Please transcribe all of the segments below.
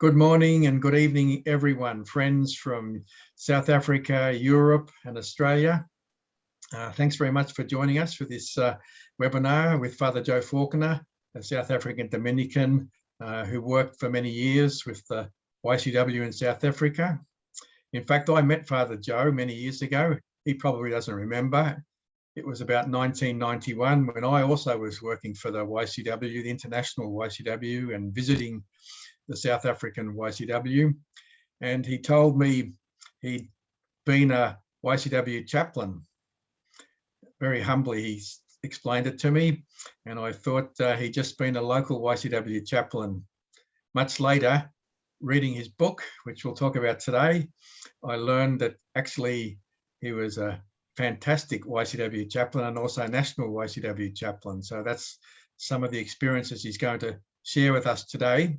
Good morning and good evening, everyone, friends from South Africa, Europe and Australia. Thanks very much for joining us for this webinar with Father Joe Falkiner, a South African Dominican who worked for many years with the YCW in South Africa. In fact, I met Father Joe many years ago. He probably doesn't remember. It was about 1991 when I also was working for the YCW, the International YCW, and visiting the South African YCW. And he told me he'd been a YCW chaplain. Very humbly, he explained it to me. And I thought he'd just been a local YCW chaplain. Much later, reading his book, which we'll talk about today, I learned that actually he was a fantastic YCW chaplain and also national YCW chaplain. So that's some of the experiences he's going to share with us today.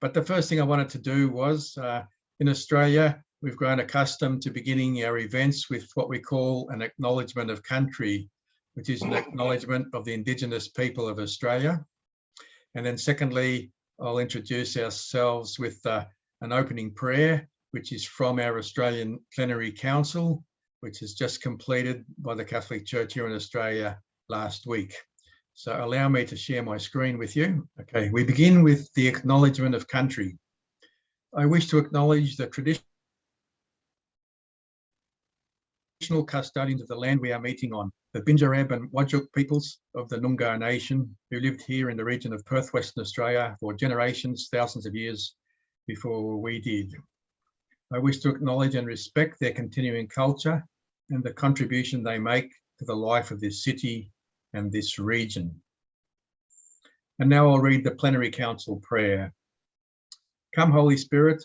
But the first thing I wanted to do was, in Australia, we've grown accustomed to beginning our events with what we call an acknowledgement of country, which is an acknowledgement of the Indigenous people of Australia. And then secondly, I'll introduce ourselves with an opening prayer, which is from our Australian Plenary Council, which is just completed by the Catholic Church here in Australia last week. So allow me to share my screen with you. Okay, we begin with the acknowledgement of country. I wish to acknowledge the traditional custodians of the land we are meeting on, the Binjarab and Whadjuk peoples of the Noongar Nation, who lived here in the region of Perth, Western Australia for generations, thousands of years before we did. I wish to acknowledge and respect their continuing culture and the contribution they make to the life of this city and this region. And now I'll read the Plenary Council prayer. Come, Holy Spirit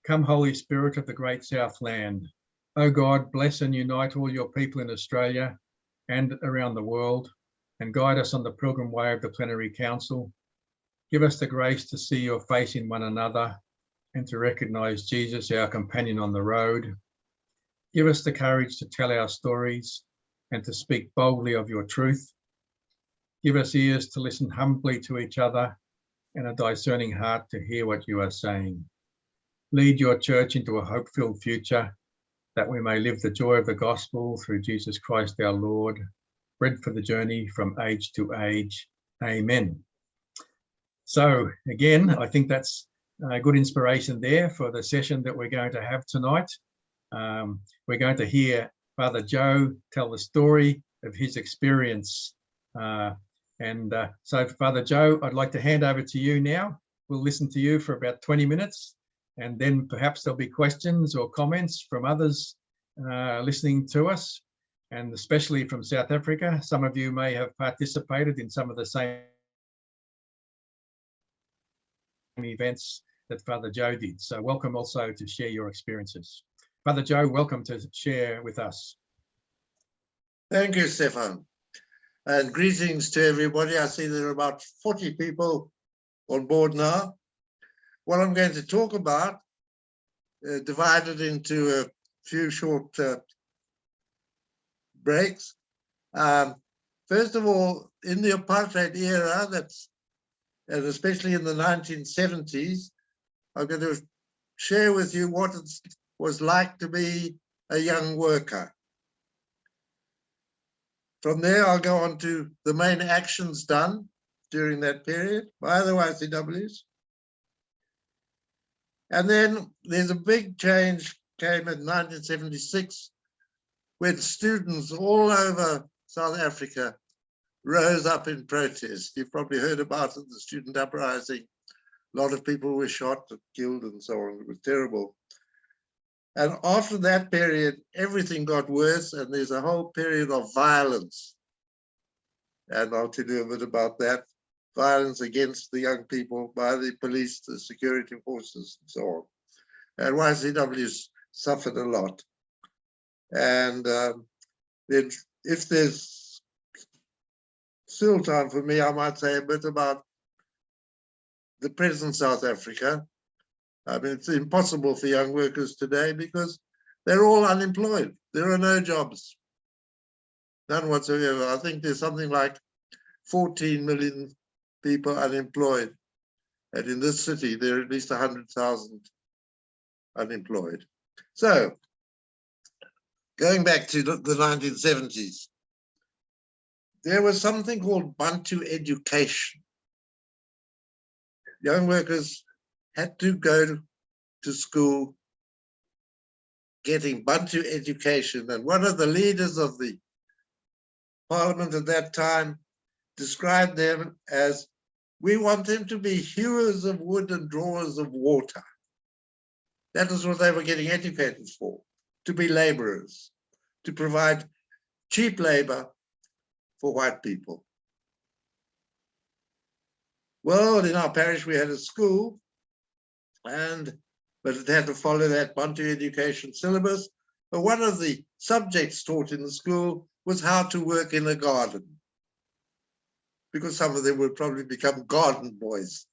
of the Great Southland. O God, bless and unite all your people in Australia and around the world, and guide us on the pilgrim way of the Plenary Council. Give us the grace to see your face in one another and to recognise Jesus, our companion on the road. Give us the courage to tell our stories and to speak boldly of your truth. Give us ears to listen humbly to each other and a discerning heart to hear what you are saying. Lead your church into a hope-filled future, that we may live the joy of the gospel through Jesus Christ our Lord, bread for the journey from age to age. Amen. So again, I think that's a good inspiration there for the session that we're going to have tonight. We're going to hear Father Joe tell the story of his experience. So Father Joe, I'd like to hand over to you now. We'll listen to you for about 20 minutes, and then perhaps there'll be questions or comments from others listening to us, and especially from South Africa. Some of you may have participated in some of the same events that Father Joe did. So welcome also to share your experiences. Father Joe, welcome to share with us. Thank you, Stefan. And greetings to everybody. I see there are about 40 people on board now. What I'm going to talk about, divided into a few short breaks. First of all, in the apartheid era, and especially in the 1970s, I'm going to share with you what it was like to be a young worker. From there, I'll go on to the main actions done during that period by the YCWs. And then there's a big change came in 1976 when students all over South Africa rose up in protest. You've probably heard about it, the student uprising. A lot of people were shot and killed and so on. It was terrible. And after that period, everything got worse, and there's a whole period of violence. And I'll tell you a bit about that. Violence against the young people by the police, the security forces, and so on. And YCWs suffered a lot. And then if there's still time for me, I might say a bit about the present South Africa. I mean, it's impossible for young workers today because they're all unemployed. There are no jobs, none whatsoever. I think there's something like 14 million people unemployed. And in this city, there are at least 100,000 unemployed. So, going back to the 1970s, there was something called Bantu education. Young workers had to go to school getting Bantu education. And one of the leaders of the parliament at that time described them as, we want them to be hewers of wood and drawers of water. That is what they were getting educated for, to be laborers, to provide cheap labor for white people. Well, in our parish, we had a school, but it had to follow that Bantu education syllabus. But one of the subjects taught in the school was how to work in a garden, because some of them would probably become garden boys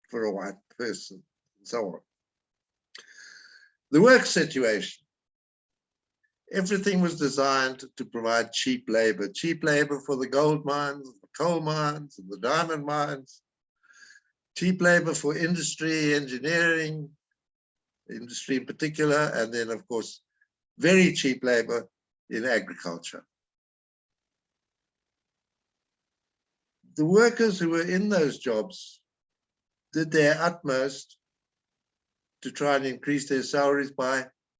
for a white person, and so on. The work situation. Everything was designed to provide cheap labor for the gold mines, the coal mines, and the diamond mines, cheap labor for industry, engineering, industry in particular, and then, of course, very cheap labor in agriculture. The workers who were in those jobs did their utmost to try and increase their salaries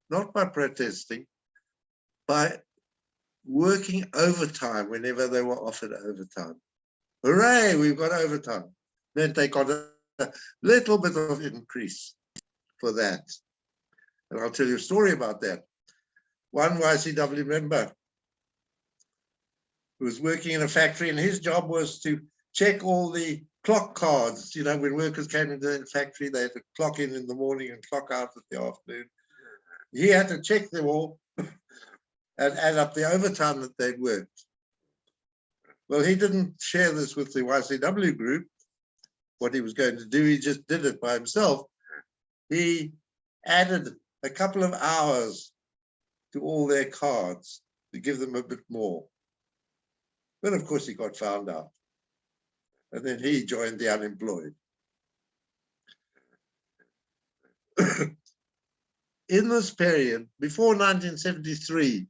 not by protesting, by working overtime whenever they were offered overtime. Hooray, we've got overtime. Meant they got a little bit of increase for that. And I'll tell you a story about that. One YCW member who was working in a factory, and his job was to check all the clock cards. You know, when workers came into the factory, they had to clock in the morning and clock out at the afternoon. He had to check them all and add up the overtime that they'd worked. Well, he didn't share this with the YCW group, what he was going to do. He just did it by himself. He added a couple of hours to all their cards to give them a bit more. But of course, he got found out. And then he joined the unemployed. In this period, before 1973,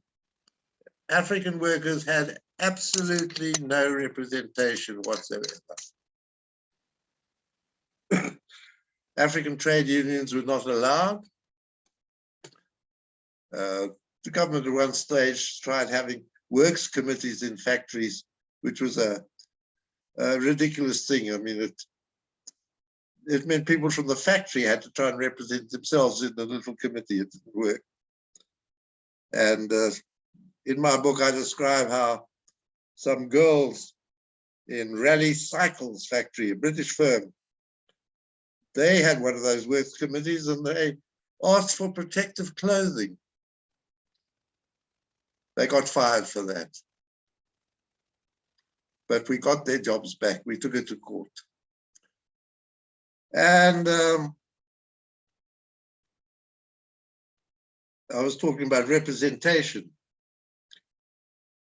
African workers had absolutely no representation whatsoever. African trade unions were not allowed. The government at one stage tried having works committees in factories, which was a ridiculous thing. I mean, it meant people from the factory had to try and represent themselves in the little committee. It didn't work. And in my book, I describe how some girls in Raleigh Cycles factory, a British firm, they had one of those works committees and they asked for protective clothing. They got fired for that. But we got their jobs back. We took it to court. And I was talking about representation.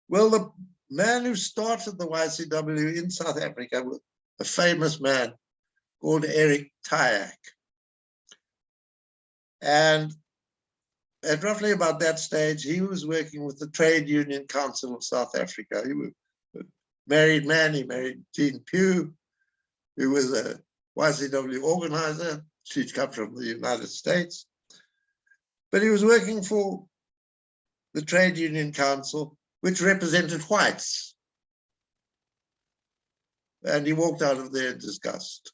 Well, the man who started the YCW in South Africa was a famous man called Eric Tyack. And at roughly about that stage, he was working with the Trade Union Council of South Africa. He was a married man. He married Jean Pugh, who was a YCW organizer. She'd come from the United States. But he was working for the Trade Union Council, which represented whites. And he walked out of there in disgust.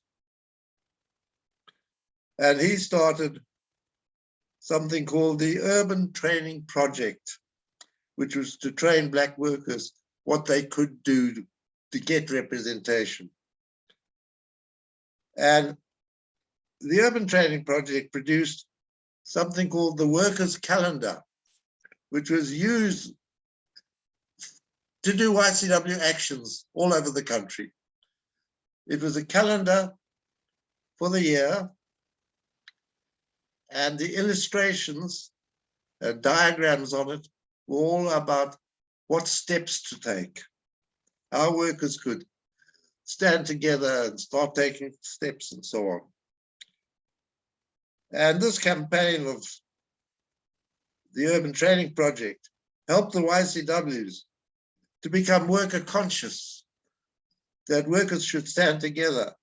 And he started something called the Urban Training Project, which was to train Black workers what they could do to get representation. And the Urban Training Project produced something called the Workers' Calendar, which was used to do YCW actions all over the country. It was a calendar for the year, and the illustrations and diagrams on it were all about what steps to take, how workers could stand together and start taking steps and so on. And this campaign of the Urban Training Project helped the YCWs to become worker conscious, that workers should stand together.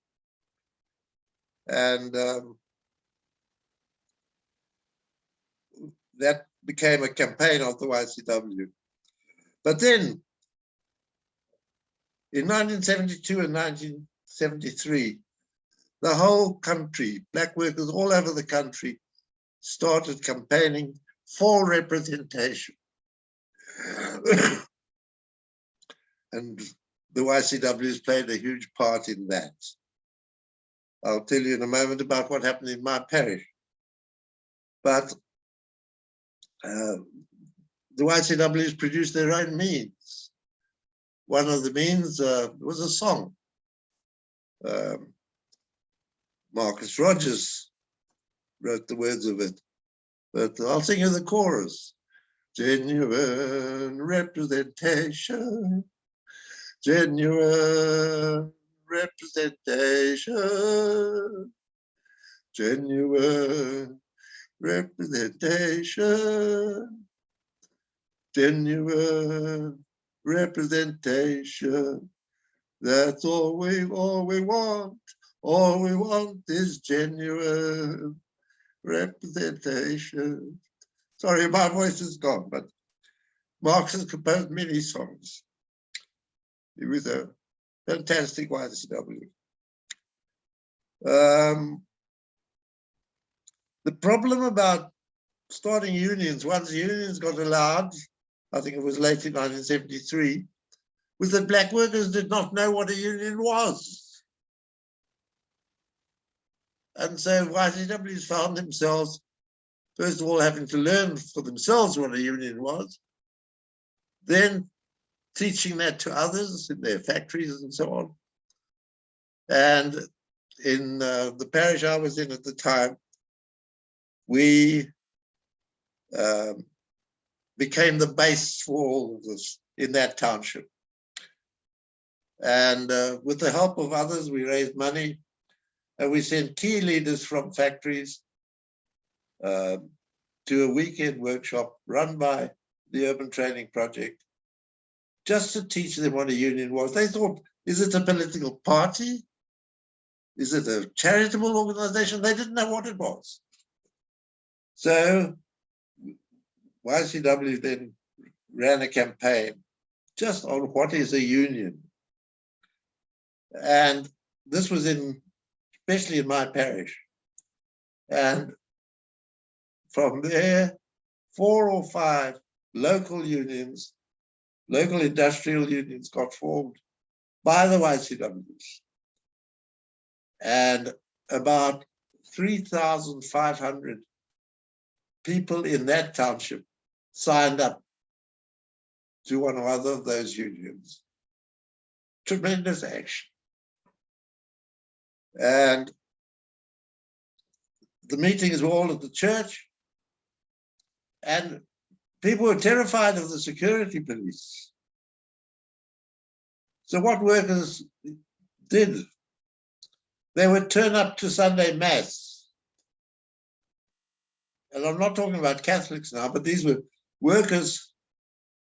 And that became a campaign of the YCW. But then, in 1972 and 1973, the whole country, black workers all over the country, started campaigning for representation. And the YCWs played a huge part in that. I'll tell you in a moment about what happened in my parish. But the YCWs produced their own means. One of the means was a song. Marcus Rogers wrote the words of it, but I'll sing you the chorus. Genuine representation, genuine representation, genuine representation, genuine representation. That's all we want. All we want is genuine representation. Sorry, my voice is gone, but Marx has composed many songs. He was a fantastic YCW. The problem about starting unions, once unions got allowed, I think it was late in 1973, was that black workers did not know what a union was. And so YCWs found themselves, first of all, having to learn for themselves what a union was, then teaching that to others in their factories and so on. And in the parish I was in at the time, we became the base for all of this in that township. And with the help of others, we raised money, and we sent key leaders from factories to a weekend workshop run by the Urban Training Project, just to teach them what a union was. They thought, is it a political party? Is it a charitable organization? They didn't know what it was. So YCW then ran a campaign just on what is a union. And this was especially in my parish. And from there, 4 or 5 local unions, local industrial unions got formed by the YCWs. And about 3,500 people in that township signed up to one or other of those unions. Tremendous action. And the meetings were all at the church, and people were terrified of the security police. So what workers did, they would turn up to Sunday Mass. And I'm not talking about Catholics now, but these were workers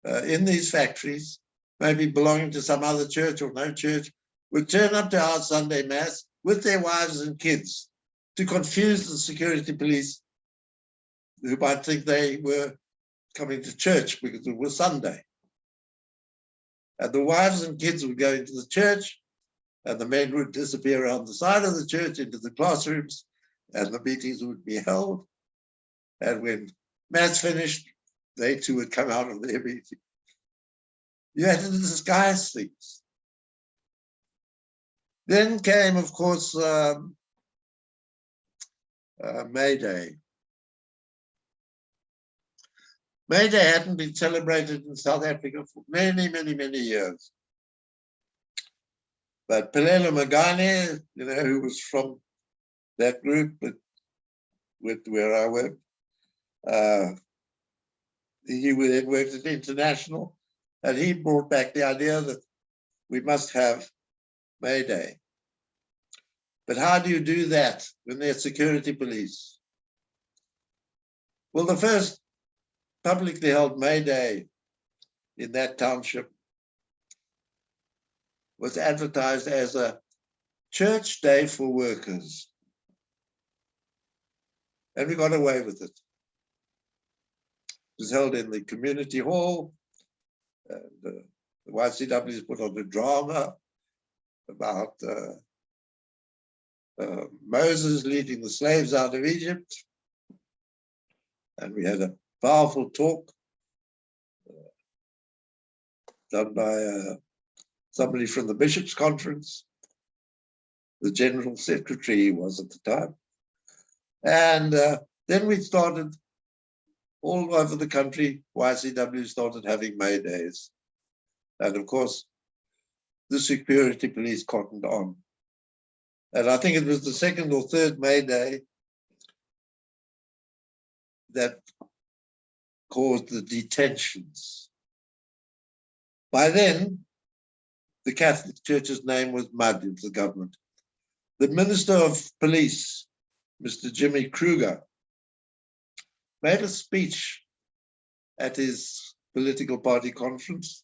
in these factories, maybe belonging to some other church or no church, would turn up to our Sunday Mass with their wives and kids to confuse the security police, who might think they were coming to church because it was Sunday. And the wives and kids would go into the church, and the men would disappear around the side of the church into the classrooms, and the meetings would be held. And when Mass finished, they too would come out of their meeting. You had to disguise things. Then came, of course, May Day. May Day hadn't been celebrated in South Africa for many, many, many years. But Pelelo Magane, who was from that group with where I worked, he then worked at International, and he brought back the idea that we must have May Day. But how do you do that when there's security police? Well, the first publicly held May Day in that township was advertised as a church day for workers. And we got away with it. It was held in the community hall. And the YCWs put on a drama about Moses leading the slaves out of Egypt. And we had a powerful talk done by somebody from the Bishops' Conference. The General Secretary was at the time. And then we started all over the country, YCW started having May Days. And of course, the security police cottoned on. And I think it was the second or third May Day that caused the detentions. By then, the Catholic Church's name was mud in the government. The Minister of Police, Mr. Jimmy Kruger, made a speech at his political party conference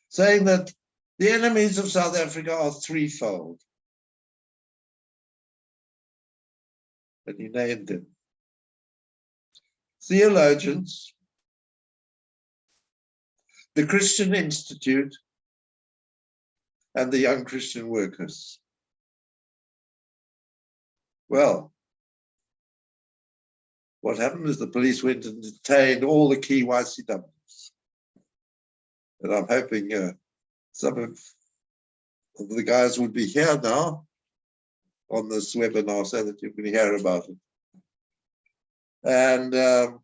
saying that the enemies of South Africa are threefold. And he named them. Theologians, the Christian Institute, and the young Christian workers. Well, what happened is the police went and detained all the key YCWs. And I'm hoping some of the guys would be here now on this webinar so that you can hear about it. And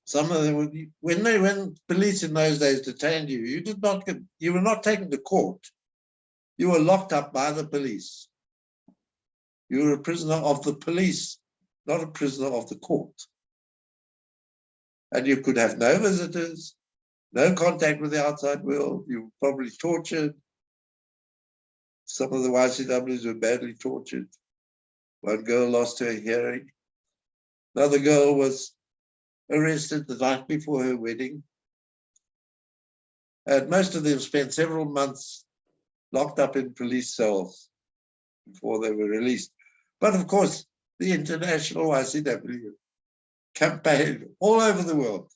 some of them, when police in those days detained you, you were not taken to court. You were locked up by the police. You were a prisoner of the police, not a prisoner of the court. And you could have no visitors, no contact with the outside world. You were probably tortured. Some of the YCWs were badly tortured. One girl lost her hearing. Another girl was arrested the night before her wedding. And most of them spent several months locked up in police cells before they were released. But of course, the international YCW campaigned all over the world.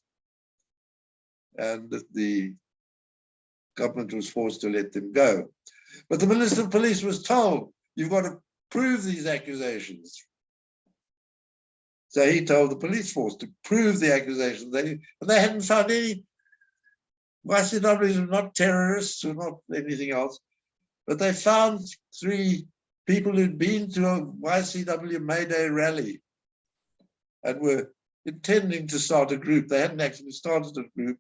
And the government was forced to let them go. But the Minister of Police was told, you've got to prove these accusations. So he told the police force to prove the accusations. And they hadn't found any. YCWs were not terrorists or not anything else. But they found 3 people who'd been to a YCW May Day rally and were intending to start a group. They hadn't actually started a group.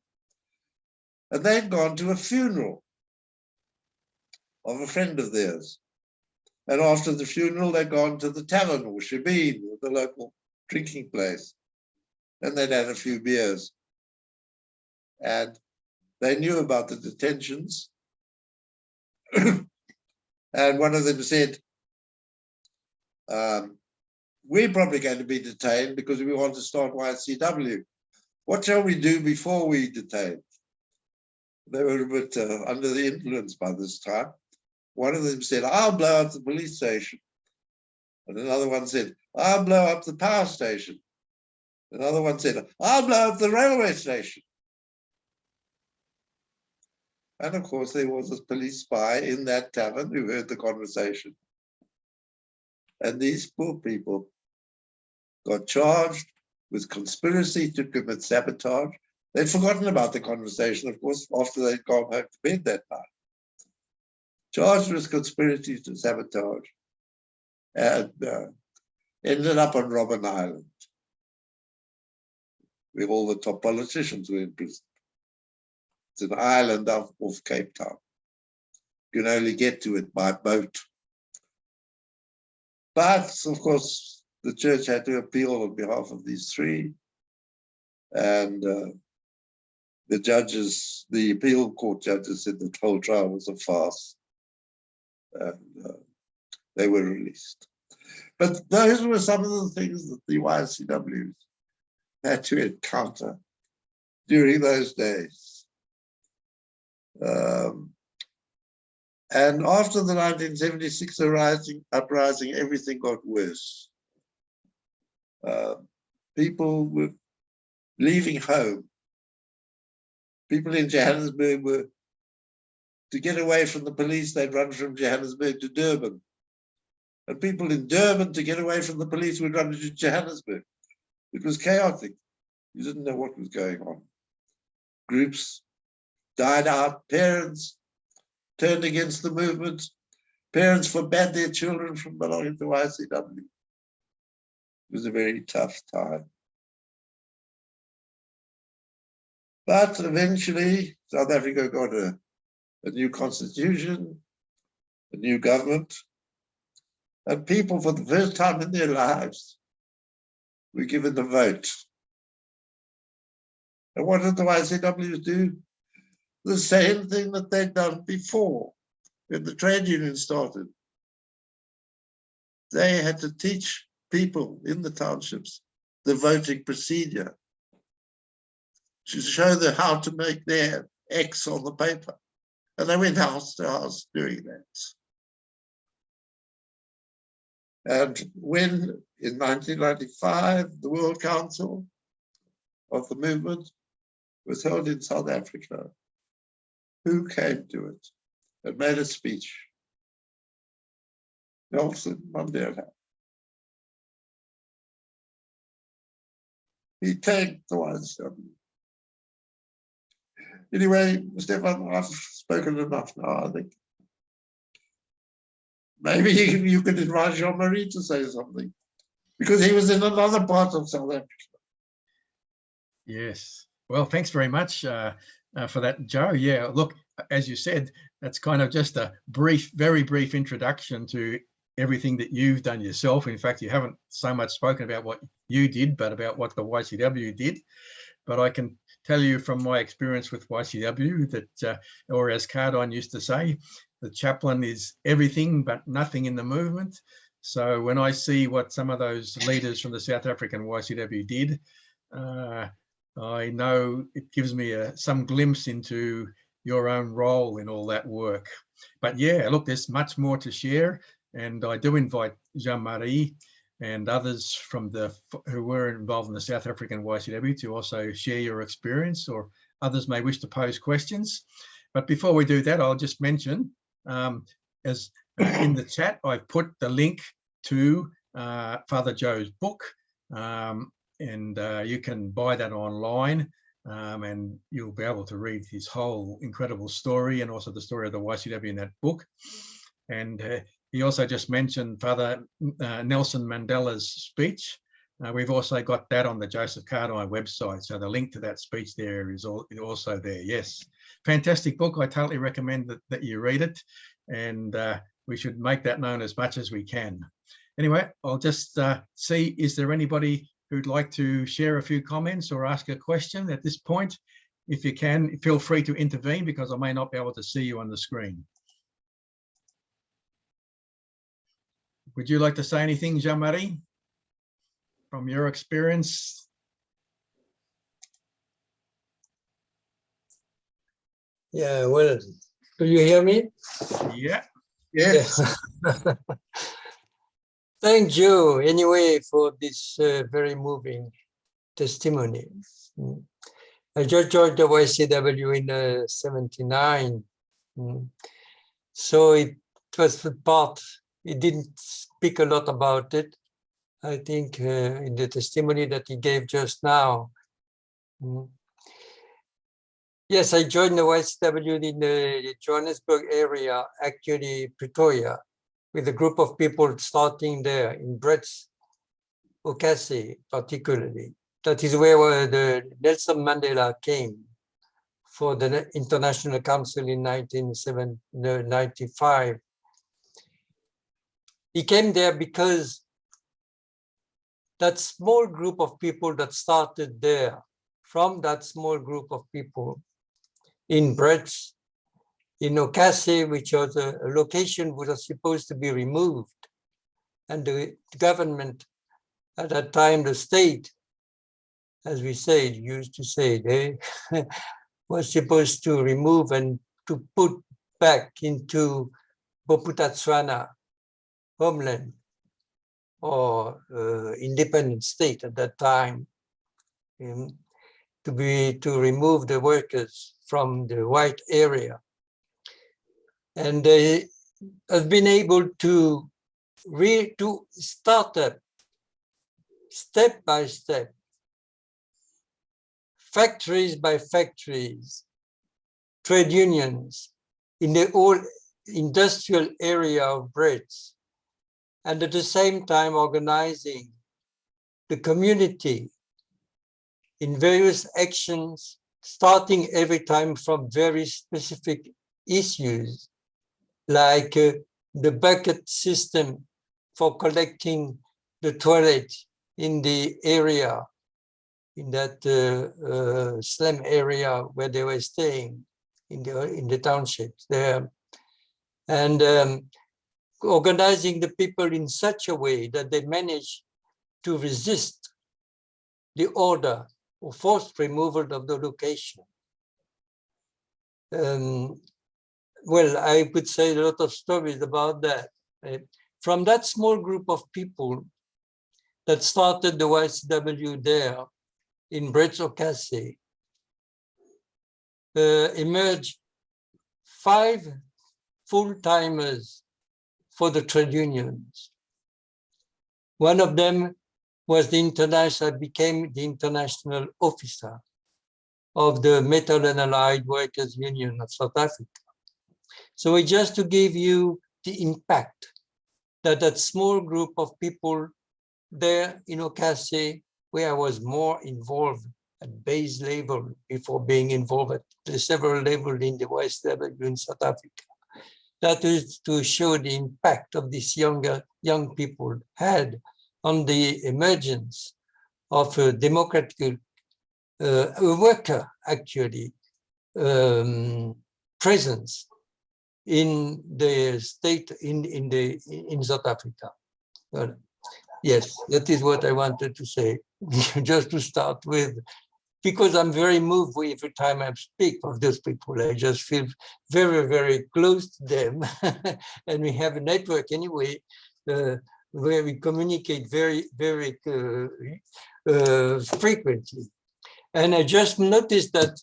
And they'd gone to a funeral of a friend of theirs. And after the funeral, they'd gone to the tavern or shebeen, or the local drinking place. And they'd had a few beers. And they knew about the detentions. And one of them said, we're probably going to be detained because we want to start YCW. What shall we do before we detain? They were a bit under the influence by this time. One of them said, I'll blow up the police station. And another one said, I'll blow up the power station. Another one said, I'll blow up the railway station. And of course, there was a police spy in that tavern who heard the conversation. And these poor people got charged with conspiracy to commit sabotage. They'd forgotten about the conversation, of course, after they'd gone home to bed that night. Charged with conspiracy to sabotage and ended up on Robben Island, where all the top politicians were in prison. It's an island off Cape Town. You can only get to it by boat. But, of course, the church had to appeal on behalf of these 3. And the judges, the appeal court judges said the whole trial was a farce. and they were released. But those were some of the things that the YCWs had to encounter during those days. And after the 1976 uprising, everything got worse. People were leaving home. People in Johannesburg were, to get away from the police, they'd run from Johannesburg to Durban. And people in Durban, to get away from the police, would run to Johannesburg. It was chaotic. You didn't know what was going on. Groups died out. Parents turned against the movement. Parents forbade their children from belonging to YCW. It was a very tough time. But eventually, South Africa got a new constitution, a new government, and people, for the first time in their lives, were given the vote. And what did the YCWs do? The same thing that they'd done before, when the trade union started. They had to teach people in the townships the voting procedure, to show them how to make their X on the paper. And they went house to house doing that. And when, in 1995, the World Council of the movement was held in South Africa, who came to it and made a speech? Nelson Mandela. He thanked the YCW. Anyway, Stefan, I've spoken enough now, I think. Maybe you could invite Jean-Marie to say something, because he was in another part of South Africa. Yes. Well, thanks very much for that, Joe. Yeah, look, as you said, that's kind of just a brief, very brief introduction to everything that you've done yourself. In fact, you haven't so much spoken about what you did, but about what the YCW did. But I can tell you from my experience with YCW that, or as Cardijn used to say, the chaplain is everything but nothing in the movement. So when I see what some of those leaders from the South African YCW did, I know it gives me some glimpse into your own role in all that work. But yeah, look, there's much more to share. And I do invite Jean-Marie and others from who were involved in the South African YCW to also share your experience, or others may wish to pose questions. But before we do that, I'll just mention, as in the chat, I've put the link to Father Joe's book, and you can buy that online, and you'll be able to read his whole incredible story, and also the story of the YCW in that book. And he also just mentioned Father Nelson Mandela's speech. We've also got that on the Joseph Cardijn website. So the link to that speech there is also there. Yes, fantastic book. I totally recommend that you read it, and we should make that known as much as we can. Anyway, I'll just see, is there anybody who'd like to share a few comments or ask a question at this point? If you can, feel free to intervene, because I may not be able to see you on the screen. Would you like to say anything, Jean-Marie, from your experience? Yeah, well, do you hear me? Yeah. Yes. Yeah. Thank you, anyway, for this very moving testimony. I just joined the YCW in '79. So it was the part, it didn't speak a lot about it. I think in the testimony that he gave just now. Yes, I joined the YCW in the Johannesburg area, actually Pretoria, with a group of people starting there in Brett's Okasi particularly. That is where the Nelson Mandela came for the International Council in 1995. He came there because that small group of people that started there, from that small group of people in Brett's, in Okase, which was a location which was supposed to be removed. And the government at that time, the state, as we say, used to say, they was supposed to remove and to put back into Bophuthatswana homeland or independent state at that time, to remove the workers from the white area. And they have been able to start up step by step, factories by factories, trade unions in the whole industrial area of Brits, and at the same time organizing the community in various actions, starting every time from very specific issues, like the bucket system for collecting the toilet in the area, in that slum area where they were staying in the townships there, and organizing the people in such a way that they managed to resist the order or forced removal of the location. Well, I could say a lot of stories about that. From that small group of people that started the YCW there in Brits Okase, emerged 5 full-timers for the trade unions. One of them was became the international officer of the Metal and Allied Workers Union of South Africa. So just to give you the impact that that small group of people there in Okase, where I was more involved at base level before being involved at the several levels in the YSW in South Africa. That is to show the impact of these young people had on the emergence of a democratic worker, actually, presence in the state in South Africa. Well, yes, that is what I wanted to say, just to start with, because I'm very moved every time I speak of those people. I just feel very, very close to them, and we have a network anyway where we communicate very, very frequently. And I just noticed that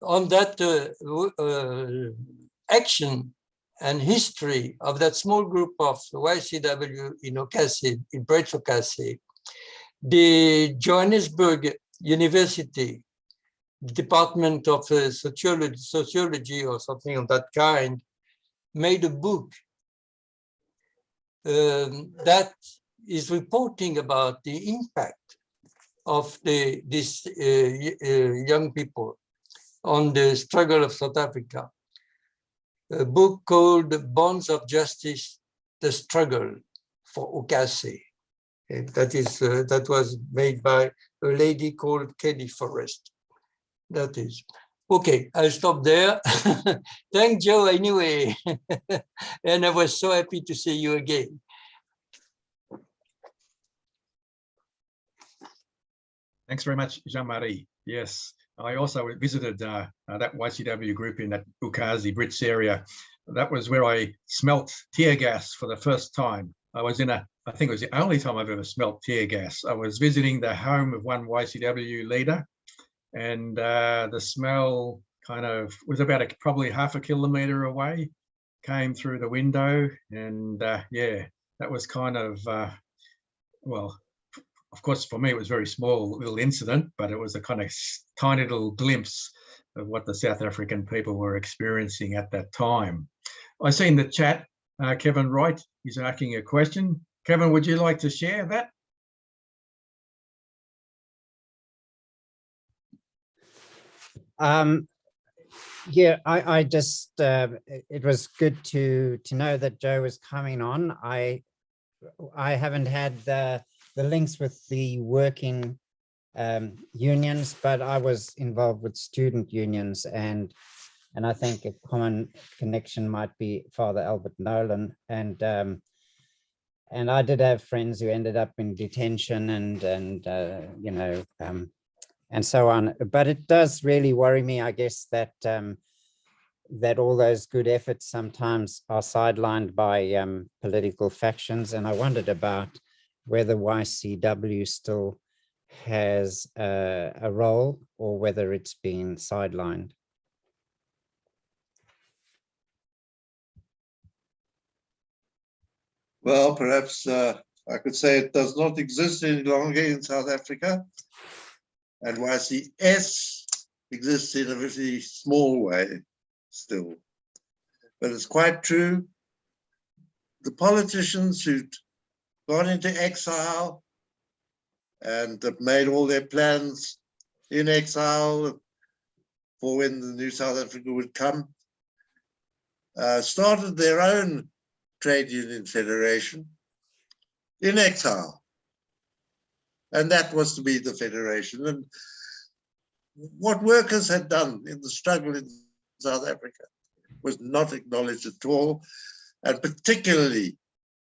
on that action and history of that small group of YCW in Okase, in Brits Okase, the Johannesburg University, Department of Sociology or something of that kind, made a book that is reporting about the impact of these young people on the struggle of South Africa. A book called Bonds of Justice, The Struggle for Okase. That was made by a lady called Kelly Forrest. That is. Okay, I'll stop there. Thank Joe anyway. And I was so happy to see you again. Thanks very much, Jean-Marie. Yes, I also visited that YCW group in that Okase, Brits area. That was where I smelt tear gas for the first time. I was I think it was the only time I've ever smelt tear gas. I was visiting the home of one YCW leader, and the smell kind of was about probably half a kilometre away, came through the window, and yeah, that was kind of, well, of course, for me, it was a very small little incident, but it was a kind of tiny little glimpse of what the South African people were experiencing at that time. I see in the chat, Kevin Wright is asking a question. Kevin, would you like to share that? Yeah, I just, it was good to know that Joe was coming on. I haven't had the links with the working unions, but I was involved with student unions, and I think a common connection might be Father Albert Nolan. And I did have friends who ended up in detention and you know, and so on. But it does really worry me, I guess, that that all those good efforts sometimes are sidelined by political factions. And I wondered about whether YCW still has a role or whether it's been sidelined. Well, perhaps I could say it does not exist any longer in South Africa, and YCS exists in a very small way still. But it's quite true. The politicians who'd gone into exile and have made all their plans in exile for when the new South Africa would come, started their own trade union federation in exile. And that was to be the federation. And what workers had done in the struggle in South Africa was not acknowledged at all. And particularly,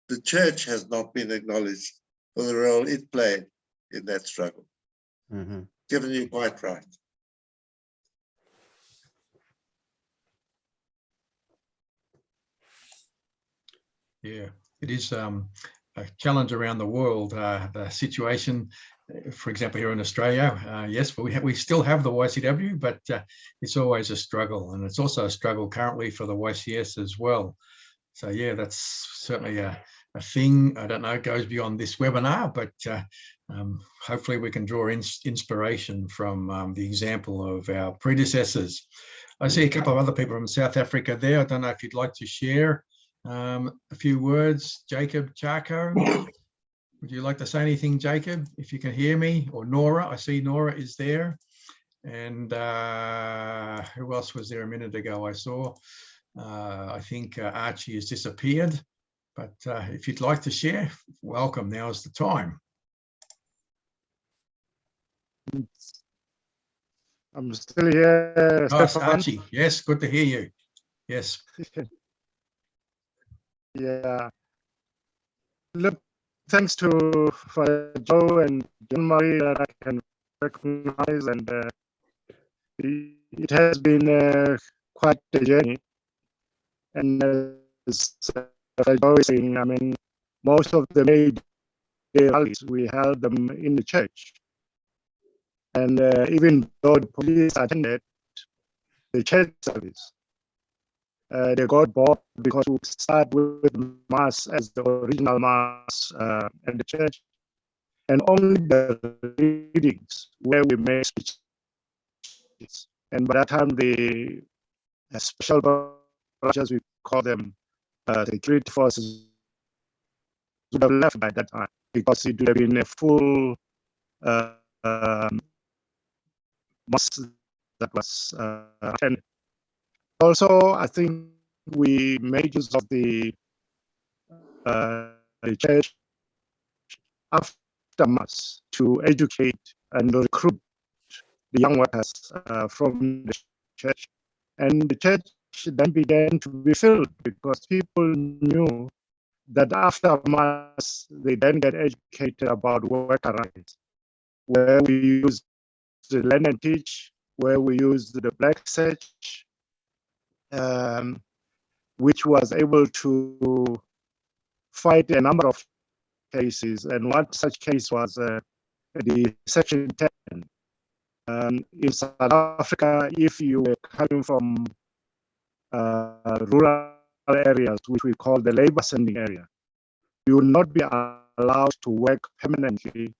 the church has not been acknowledged for the role it played in that struggle. Mm-hmm. Given you quite right. Yeah, it is a challenge around the world. The situation, for example, here in Australia, yes, we still have the YCW, but it's always a struggle, and it's also a struggle currently for the YCS as well. So yeah, that's certainly a thing. I don't know, it goes beyond this webinar, but hopefully we can draw inspiration from the example of our predecessors. I see a couple of other people from South Africa there. I don't know if you'd like to share a few words. Jacob Charco, would you like to say anything, Jacob, if you can hear me? Or Nora, I see Nora is there. And who else was there a minute ago? I saw, I think Archie has disappeared, but if you'd like to share, welcome, now is the time. I'm still here, Nice, Stefan. Archie, yes, good to hear you. Yes. Yeah. Look, thanks to for Joe and John Marie that I can recognize, and it has been quite a journey. And as Joe is saying, I mean, most of the major rallies we held them in the church, and even though the police attended the church service, they got bored because we start with mass as the original mass at the church, and only the readings where we made speeches. And by that time, the special branches, we call them security forces, would have left by that time because it would have been a full mass that was attended. Also, I think we made use of the church after mass to educate and recruit the young workers from the church. And the church then began to be filled because people knew that after mass, they then get educated about worker rights, where we use the learn and teach, where we use the black search, which was able to fight a number of cases. And one such case was the Section 10. In South Africa, if you were coming from rural areas, which we call the labor sending area, you would not be allowed to work permanently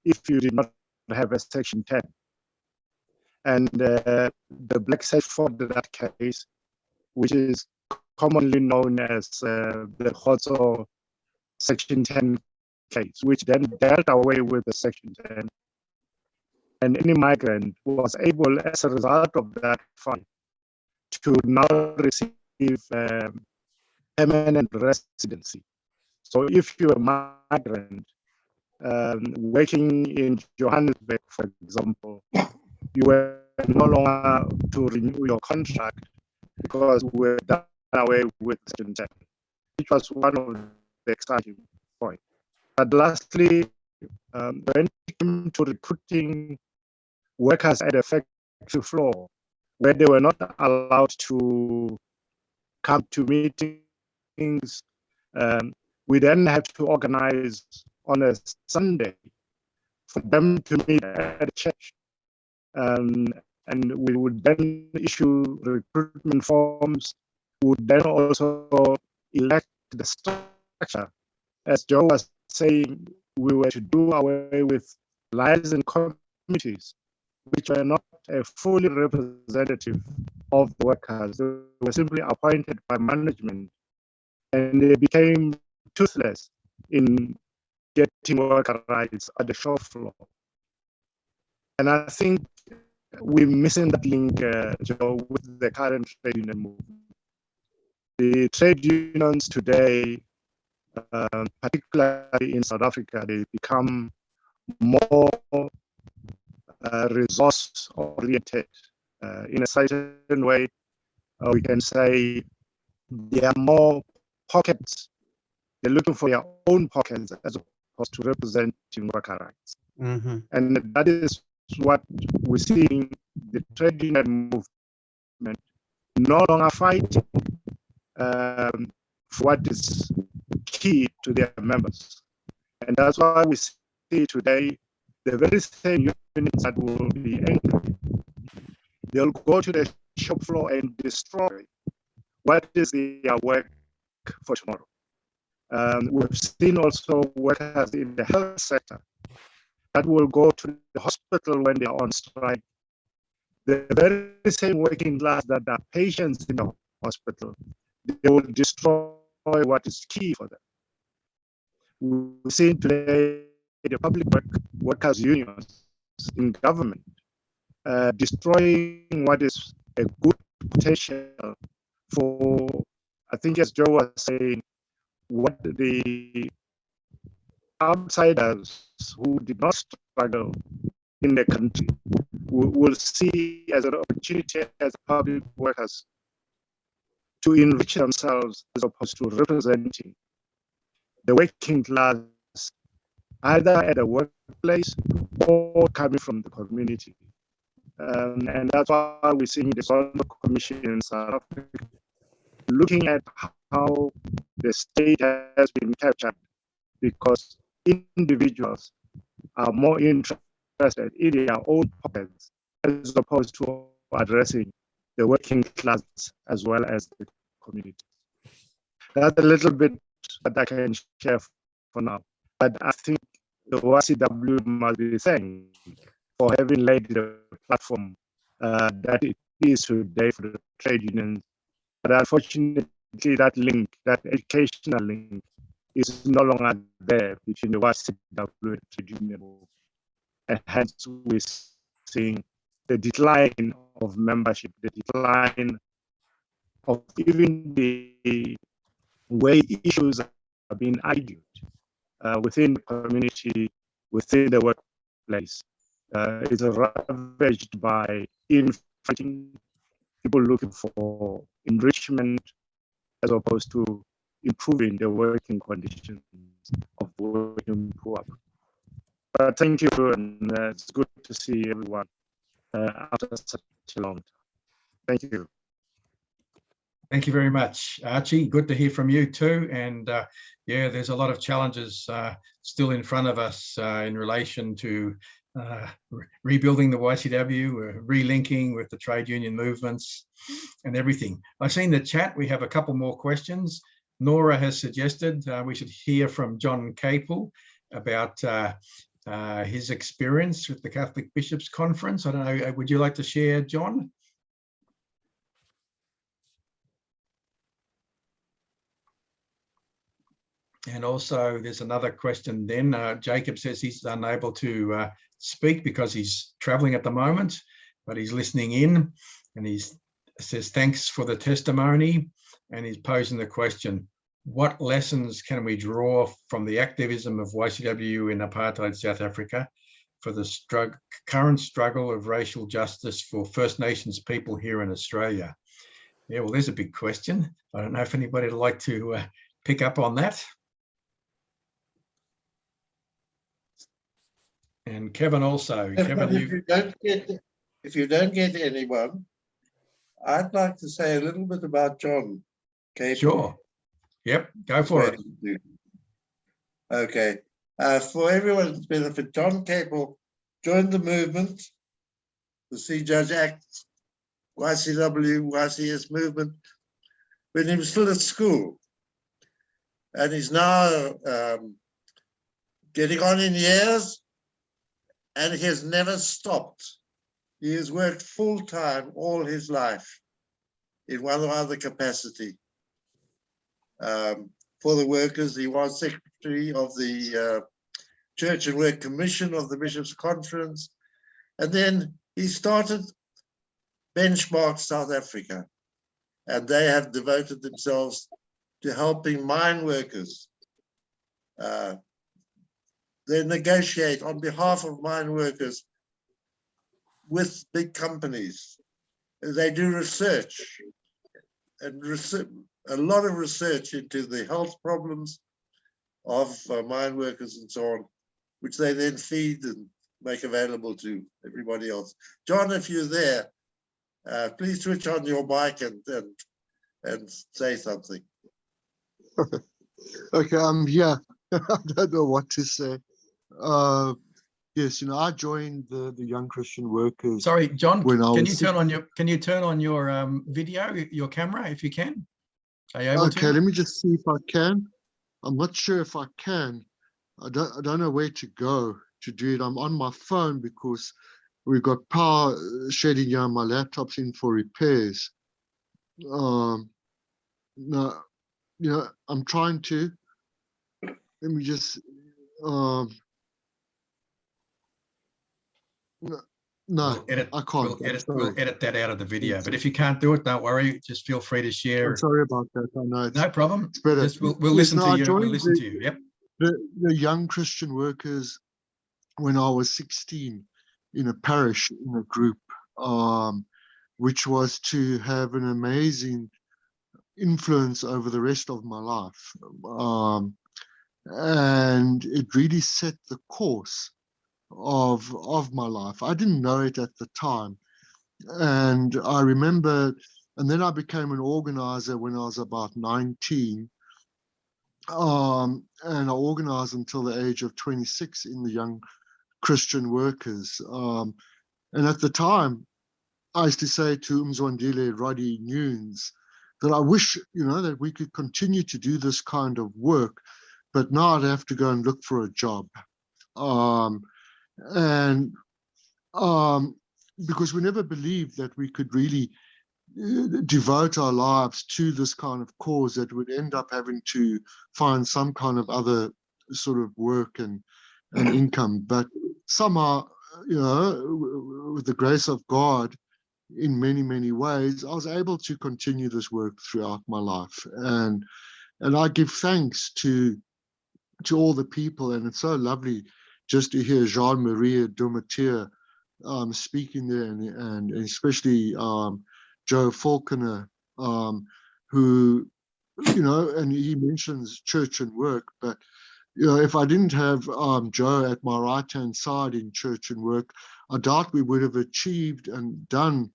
if you did not have a Section 10. And the black search for that case, which is commonly known as the Khotso Section 10 case, which then dealt away with the Section 10. And any migrant was able, as a result of that fight, to now receive permanent residency. So if you're a migrant working in Johannesburg, for example, you were no longer to renew your contract because we're done away with Section 10, which was one of the exciting points. But lastly, when it came to recruiting workers at the factory floor, where they were not allowed to come to meetings, we then had to organize on a Sunday for them to meet at a church. And we would then issue recruitment forms, would then also elect the structure. As Joe was saying, we were to do away with liaison committees, which were not fully representative of the workers. They were simply appointed by management, and they became toothless in getting worker rights at the shop floor. And I think we're missing that link, Joe, with the current trade union movement. The trade unions today, particularly in South Africa, they become more resource-oriented. In a certain way, we can say they are more pockets. They're looking for their own pockets as opposed to representing worker rights. Mm-hmm. And that is what we're seeing, the trade union movement no longer fighting for what is key to their members. And that's why we see today the very same unions that will be angry. They'll go to the shop floor and destroy what is their work for tomorrow. We've seen also workers in the health sector that will go to the hospital when they are on strike. The very same working class that are patients in the hospital, they will destroy what is key for them. We've seen today the public workers' unions in government destroying what is a good potential for, I think as Joe was saying, what the outsiders who did not struggle in the country will see as an opportunity as public workers to enrich themselves as opposed to representing the working class either at the workplace or coming from the community. And that's why we're seeing the Zondo Commission in South Africa looking at how the state has been captured because individuals are more interested in their own pockets as opposed to addressing the working class as well as the community. That's a little bit that I can share for now. But I think the YCW must be thanked for having laid the platform that it is today for the trade unions. But unfortunately, that link, that educational link, is no longer there between the YCW and the trade union. And hence we're seeing the decline of membership, the decline of even the way issues are being argued within the community, within the workplace. It's ravaged by infighting, people looking for enrichment as opposed to improving the working conditions of working poor. But thank you, and it's good to see everyone after such a long time. Thank you. Thank you very much, Archie. Good to hear from you too. And yeah, there's a lot of challenges still in front of us in relation to rebuilding the YCW, relinking with the trade union movements and everything. I've seen the chat. We have a couple more questions. Nora has suggested we should hear from John Capel about his experience with the Catholic Bishops' Conference. I don't know, would you like to share, John? And also there's another question then. Jacob says he's unable to speak because he's traveling at the moment, but he's listening in, and he says, thanks for the testimony. And he's posing the question, what lessons can we draw from the activism of YCW in apartheid South Africa for the current struggle of racial justice for First Nations people here in Australia? Yeah, well, there's a big question. I don't know if anybody would like to pick up on that. And Kevin also. Kevin, if you don't get anyone, I'd like to say a little bit about John Capel. Sure. Yep, go for it. Okay. For everyone's benefit, John Capel joined the movement, the See Judge Act, YCW, YCS movement, when he was still at school. And he's now getting on in years, and he has never stopped. He has worked full-time all his life in one or other capacity. For the workers, he was secretary of the Church and Work Commission of the Bishops' Conference. And then he started Benchmark South Africa. And they have devoted themselves to helping mine workers. They negotiate on behalf of mine workers with big companies. They do research, and a lot of research into the health problems of mine workers and so on, which they then feed and make available to everybody else. John, if you're there, please switch on your mic and say something. Okay, I'm here. I don't know what to say. Yes, I joined the Young Christian Workers. Sorry, John, can you turn on your video, your camera, if you can? Are you able to? Okay, let me just see if I can. I'm not sure if I can. I don't know where to go to do it. I'm on my phone because we've got power shedding down. My laptop's in for repairs. No, I'm trying to. Let me just. No, I can't. We'll edit that out of the video. But if you can't do it, don't worry. Just feel free to share. I'm sorry about that. I know it's, no problem. It's better. We'll listen to you. We'll listen to you. Yep. The Young Christian Workers, when I was 16, in a parish, in a group, which was to have an amazing influence over the rest of my life. And it really set the course of my life. I didn't know it at the time. And I remember, and then I became an organizer when I was about 19. And I organized until the age of 26 in the Young Christian Workers. And at the time, I used to say to Mzwandile Roddy Nunes that I wish, that we could continue to do this kind of work, but now I'd have to go and look for a job. Because we never believed that we could really devote our lives to this kind of cause, that would end up having to find some kind of other sort of work and income. But somehow, with the grace of God, in many, many ways, I was able to continue this work throughout my life. And I give thanks to all the people, and it's so lovely just to hear Jean-Marie Dumatir speaking there, and especially Joe Falkiner, who, and he mentions church and work, but if I didn't have Joe at my right-hand side in church and work, I doubt we would have achieved and done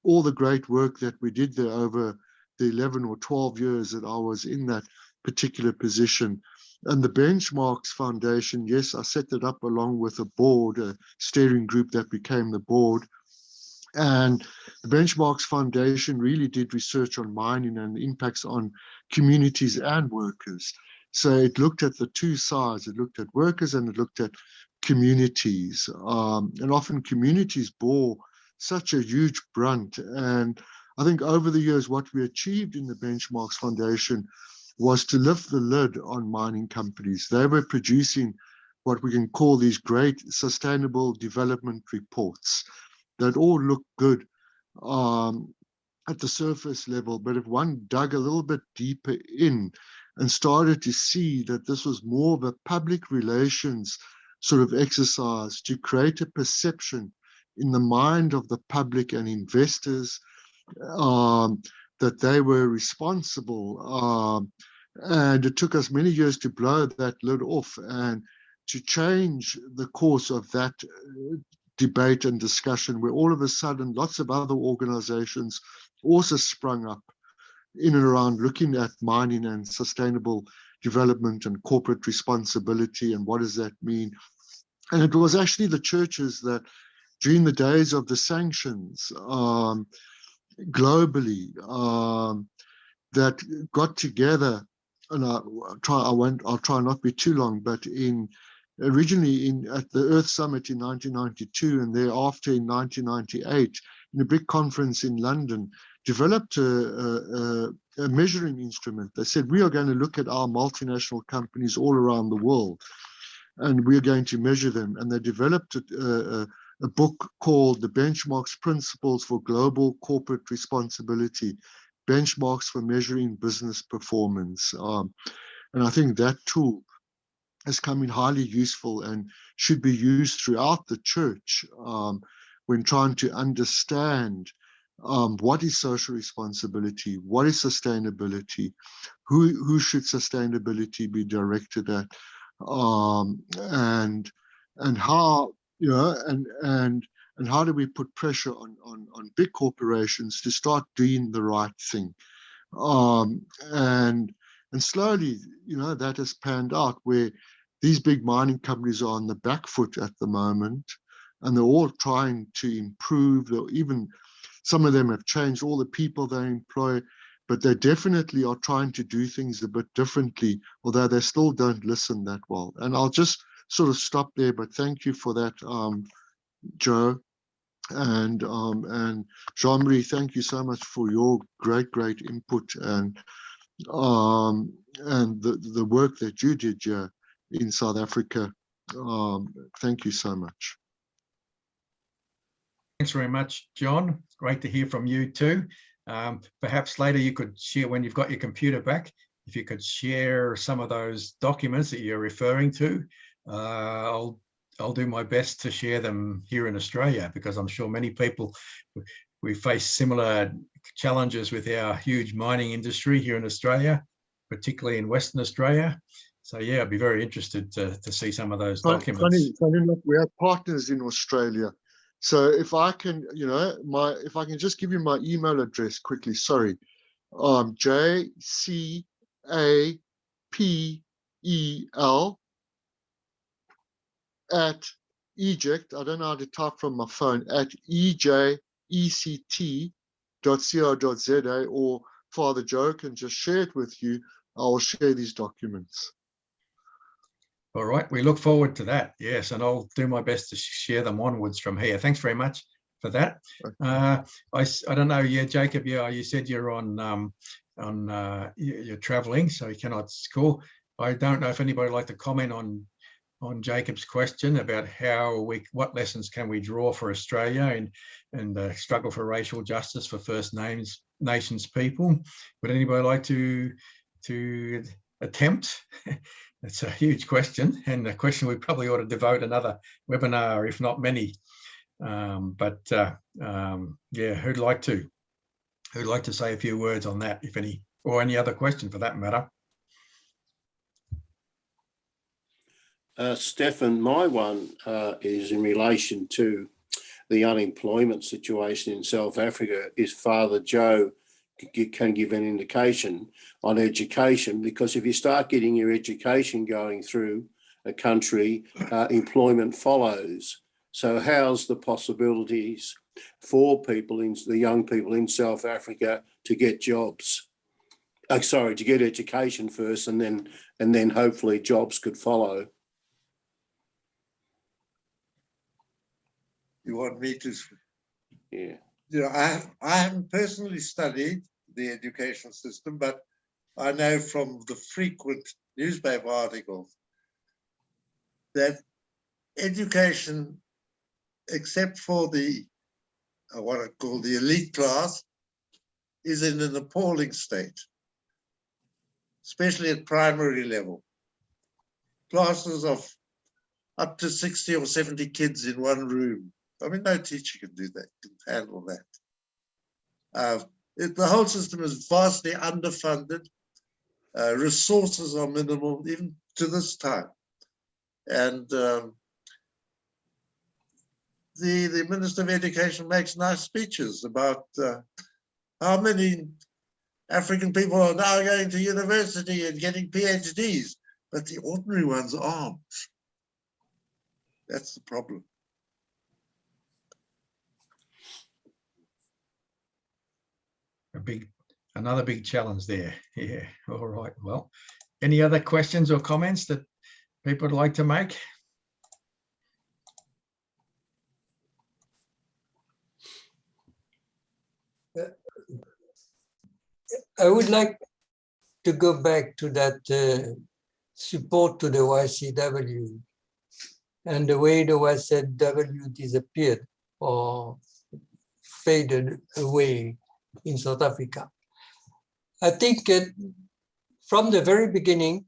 all the great work that we did there over the 11 or 12 years that I was in that particular position. And the Benchmarks Foundation, yes, I set that up along with a board, a steering group that became the board. And the Benchmarks Foundation really did research on mining and the impacts on communities and workers. So it looked at the two sides. It looked at workers and it looked at communities. And often communities bore such a huge brunt. And I think over the years, what we achieved in the Benchmarks Foundation was to lift the lid on mining companies. They were producing what we can call these great sustainable development reports that all look good at the surface level. But if one dug a little bit deeper in and started to see that this was more of a public relations sort of exercise to create a perception in the mind of the public and investors that they were responsible. And it took us many years to blow that lid off and to change the course of that debate and discussion, where all of a sudden lots of other organizations also sprung up in and around looking at mining and sustainable development and corporate responsibility and what does that mean. And it was actually the churches that during the days of the sanctions globally that got together, and I'll try not be too long, but originally at the Earth Summit in 1992 and thereafter in 1998, in a big conference in London, developed a measuring instrument. They said, we are going to look at our multinational companies all around the world, and we're going to measure them. And they developed a book called The Benchmarks Principles for Global Corporate Responsibility, Benchmarks for Measuring Business Performance. And I think that tool has come in highly useful and should be used throughout the church when trying to understand what is social responsibility, what is sustainability, who should sustainability be directed at, and how, you know, and how do we put pressure on big corporations to start doing the right thing. And slowly, you know, that has panned out where these big mining companies are on the back foot at the moment, and they're all trying to improve. Even some of them have changed all the people they employ, but they definitely are trying to do things a bit differently, although they still don't listen that well. And I'll just sort of stop there, but thank you for that, Joe. And Jean-Marie, thank you so much for your great input and the work that you did here in South Africa. Thank you so much. Thanks very much, John. Great to hear from you too. Perhaps later you could share, when you've got your computer back, if you could share some of those documents that you're referring to. I'll do my best to share them here in Australia, because I'm sure many people, we face similar challenges with our huge mining industry here in Australia, particularly in Western Australia. So yeah, I'd be very interested to see some of those documents. Funny enough, we have partners in Australia. So if I can, you know, if I can just give you my email address quickly, sorry. JCAPEL at eject, I don't know how to type from my phone, at eject.co.za, or Father Joe can just share it with you. I will share these documents. All right, we look forward to that. Yes, and I'll do my best to share them onwards from here. Thanks very much for that. I don't know, yeah, Jacob, yeah, you said you're you're traveling, so you cannot score. I don't know if anybody would like to comment on Jacob's question about what lessons can we draw for Australia and the struggle for racial justice for First Nations people. Would anybody like to attempt? It's a huge question, and a question we probably ought to devote another webinar, if not many. Yeah, who'd like to say a few words on that, if any, or any other question for that matter? Stefan, my one is in relation to the unemployment situation in South Africa. Is Father Joe can give an indication on education? Because if you start getting your education going through a country, employment follows. So how's the possibilities for people, the young people in South Africa, to get jobs? To get education first, and then hopefully jobs could follow. You want me to? Yeah. You know, I haven't personally studied the education system, but I know from the frequent newspaper articles that education, except for what I call the elite class, is in an appalling state, especially at primary level. Classes of up to 60 or 70 kids in one room. I mean, no teacher can do that, can handle that. The whole system is vastly underfunded. Resources are minimal, even to this time. And the Minister of Education makes nice speeches about how many African people are now going to university and getting PhDs, but the ordinary ones aren't. That's the problem. Another big challenge there. Yeah, all right. Well, any other questions or comments that people would like to make? I would like to go back to that support to the YCW and the way the YCW disappeared or faded away in South Africa. I think from the very beginning,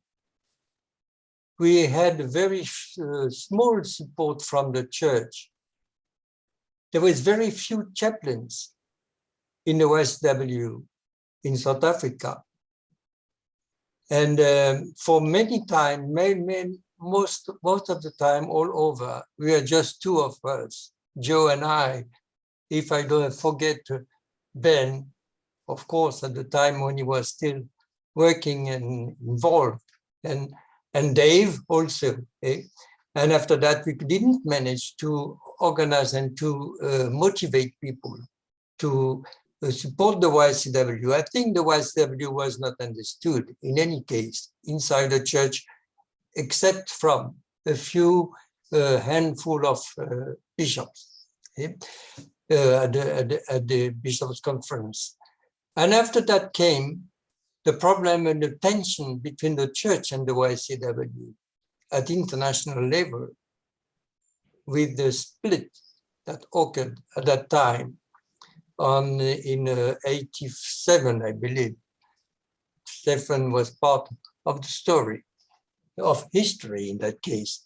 we had very small support from the church. There was very few chaplains in the YCW in South Africa. And for many time, most of the time all over, we are just two of us, Joe and I. If I don't forget Ben, of course, at the time when he was still working and involved, and Dave also. And after that, we didn't manage to organize and to motivate people to support the YCW. I think the YCW was not understood in any case inside the church, except from a few handful of bishops at the bishops' conference. And after that came the problem and the tension between the church and the YCW at international level, with the split that occurred at that time in 87, I believe. Stefan was part of the story, of history in that case.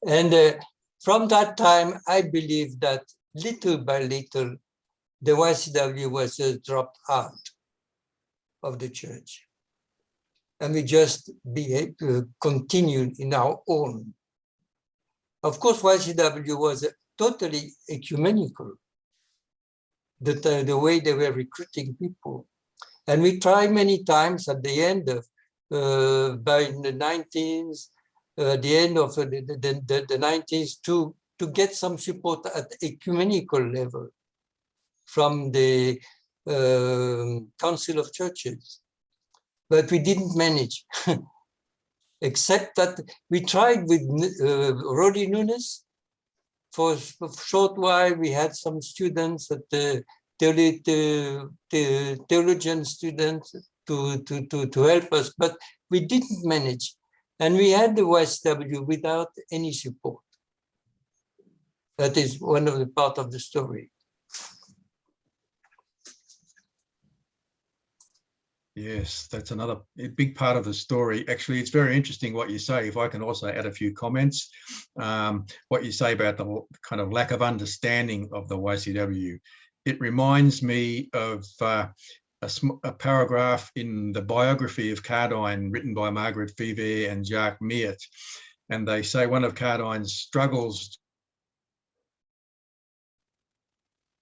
And from that time, I believe that little by little, the YCW was dropped out of the church. And we just continued in our own. Of course, YCW was totally ecumenical, the way they were recruiting people. And we tried many times at the end of, by the 19s, the end of the 90s, to get some support at ecumenical level from the Council of Churches. But we didn't manage, except that we tried with Rodi Nunes. For a short while, we had some students at the theologian students to help us, but we didn't manage. And we had the YCW without any support. That is one of the part of the story. Yes, that's another big part of the story. Actually, it's very interesting what you say. If I can also add a few comments, what you say about the kind of lack of understanding of the YCW. It reminds me of a paragraph in the biography of Cardijn written by Margaret Viver and Jacques Miert. And they say one of Cardijn's struggles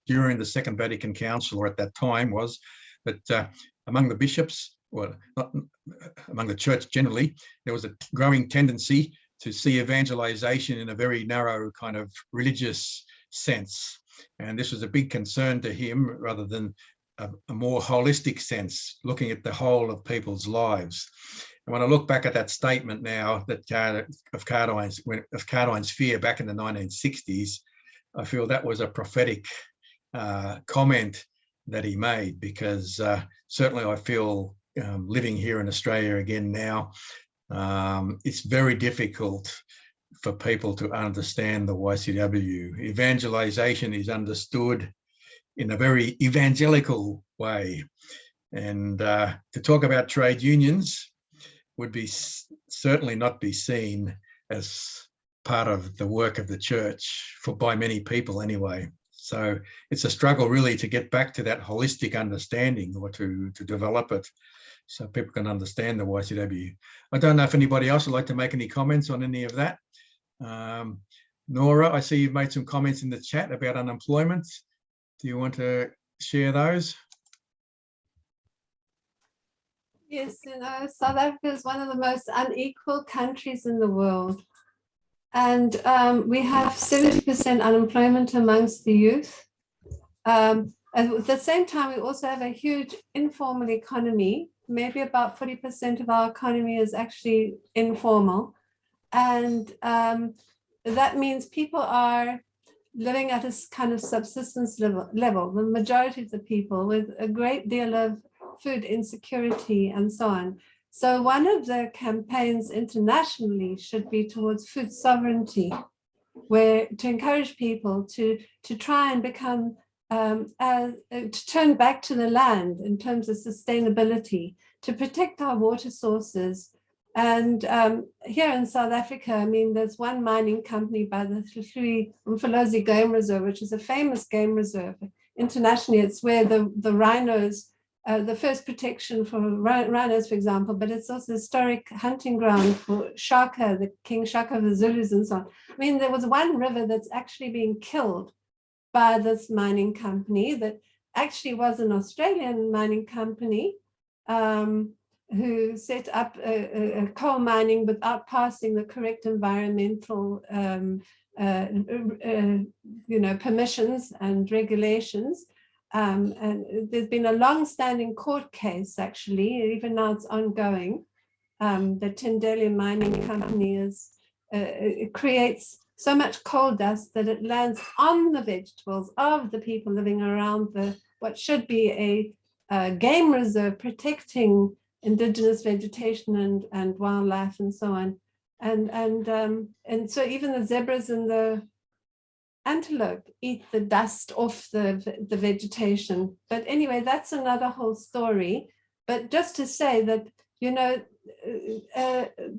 during the Second Vatican Council, or at that time, was that among the bishops, well, not among the church generally, there was a growing tendency to see evangelization in a very narrow kind of religious sense. And this was a big concern to him, rather than a more holistic sense, looking at the whole of people's lives. And when I look back at that statement now that of Cardijn's fear back in the 1960s, I feel that was a prophetic comment that he made, because certainly I feel living here in Australia again now, it's very difficult for people to understand the YCW. Evangelization is understood in a very evangelical way. And to talk about trade unions would be certainly not be seen as part of the work of the church by many people anyway. So it's a struggle really to get back to that holistic understanding, or to develop it so people can understand the YCW. I don't know if anybody else would like to make any comments on any of that. Nora, I see you've made some comments in the chat about unemployment. Do you want to share those? Yes, South Africa is one of the most unequal countries in the world. And we have 70% unemployment amongst the youth. And at the same time, we also have a huge informal economy. Maybe about 40% of our economy is actually informal. And that means people are living at a kind of subsistence level, the majority of the people, with a great deal of food insecurity and so on. So one of the campaigns internationally should be towards food sovereignty, where to encourage people to try and become, to turn back to the land in terms of sustainability, to protect our water sources. And here in South Africa, I mean, there's one mining company by the Umfolozi Game Reserve, which is a famous game reserve. Internationally, it's where the rhinos, the first protection for rhinos, for example, but it's also a historic hunting ground for Shaka, the King Shaka of the Zulus and so on. I mean, there was one river that's actually being killed by this mining company that actually was an Australian mining company who set up a coal mining without passing the correct environmental permissions and regulations. And there's been a long-standing court case, actually, even now it's ongoing. The Tyndale Mining Company it creates so much coal dust that it lands on the vegetables of the people living around what should be a game reserve protecting indigenous vegetation and wildlife and so on. And so even the zebras and the antelope eat the dust off the vegetation. But anyway, that's another whole story. But just to say that,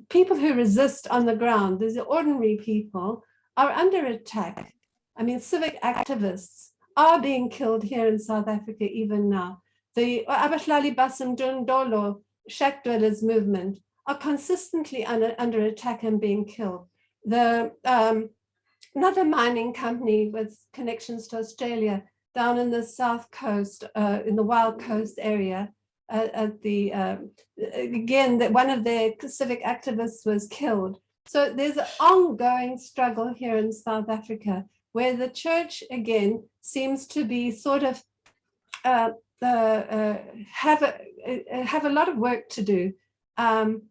people who resist on the ground, these ordinary people, are under attack. I mean, civic activists are being killed here in South Africa even now. The Abahlali Basimdundolo shack dwellers movement are consistently under attack and being killed. Another mining company with connections to Australia down in the south coast, in the Wild Coast area, again, that one of their civic activists was killed. So there's an ongoing struggle here in South Africa where the church, again, seems to be sort of have a lot of work to do on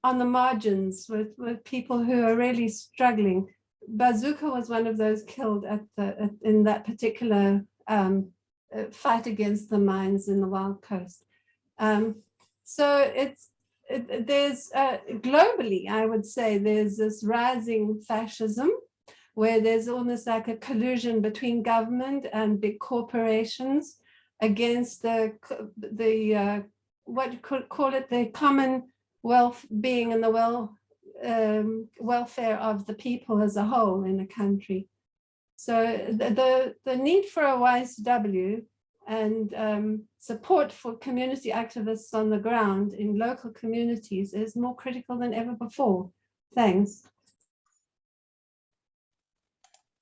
the margins with people who are really struggling. Bazooka was one of those killed in that particular fight against the mines in the Wild Coast. So there's globally, I would say, there's this rising fascism where there's almost like a collusion between government and big corporations against what you could call it, the common well-being and the welfare of the people as a whole in a country. So the need for a YSW and support for community activists on the ground in local communities is more critical than ever before. Thanks.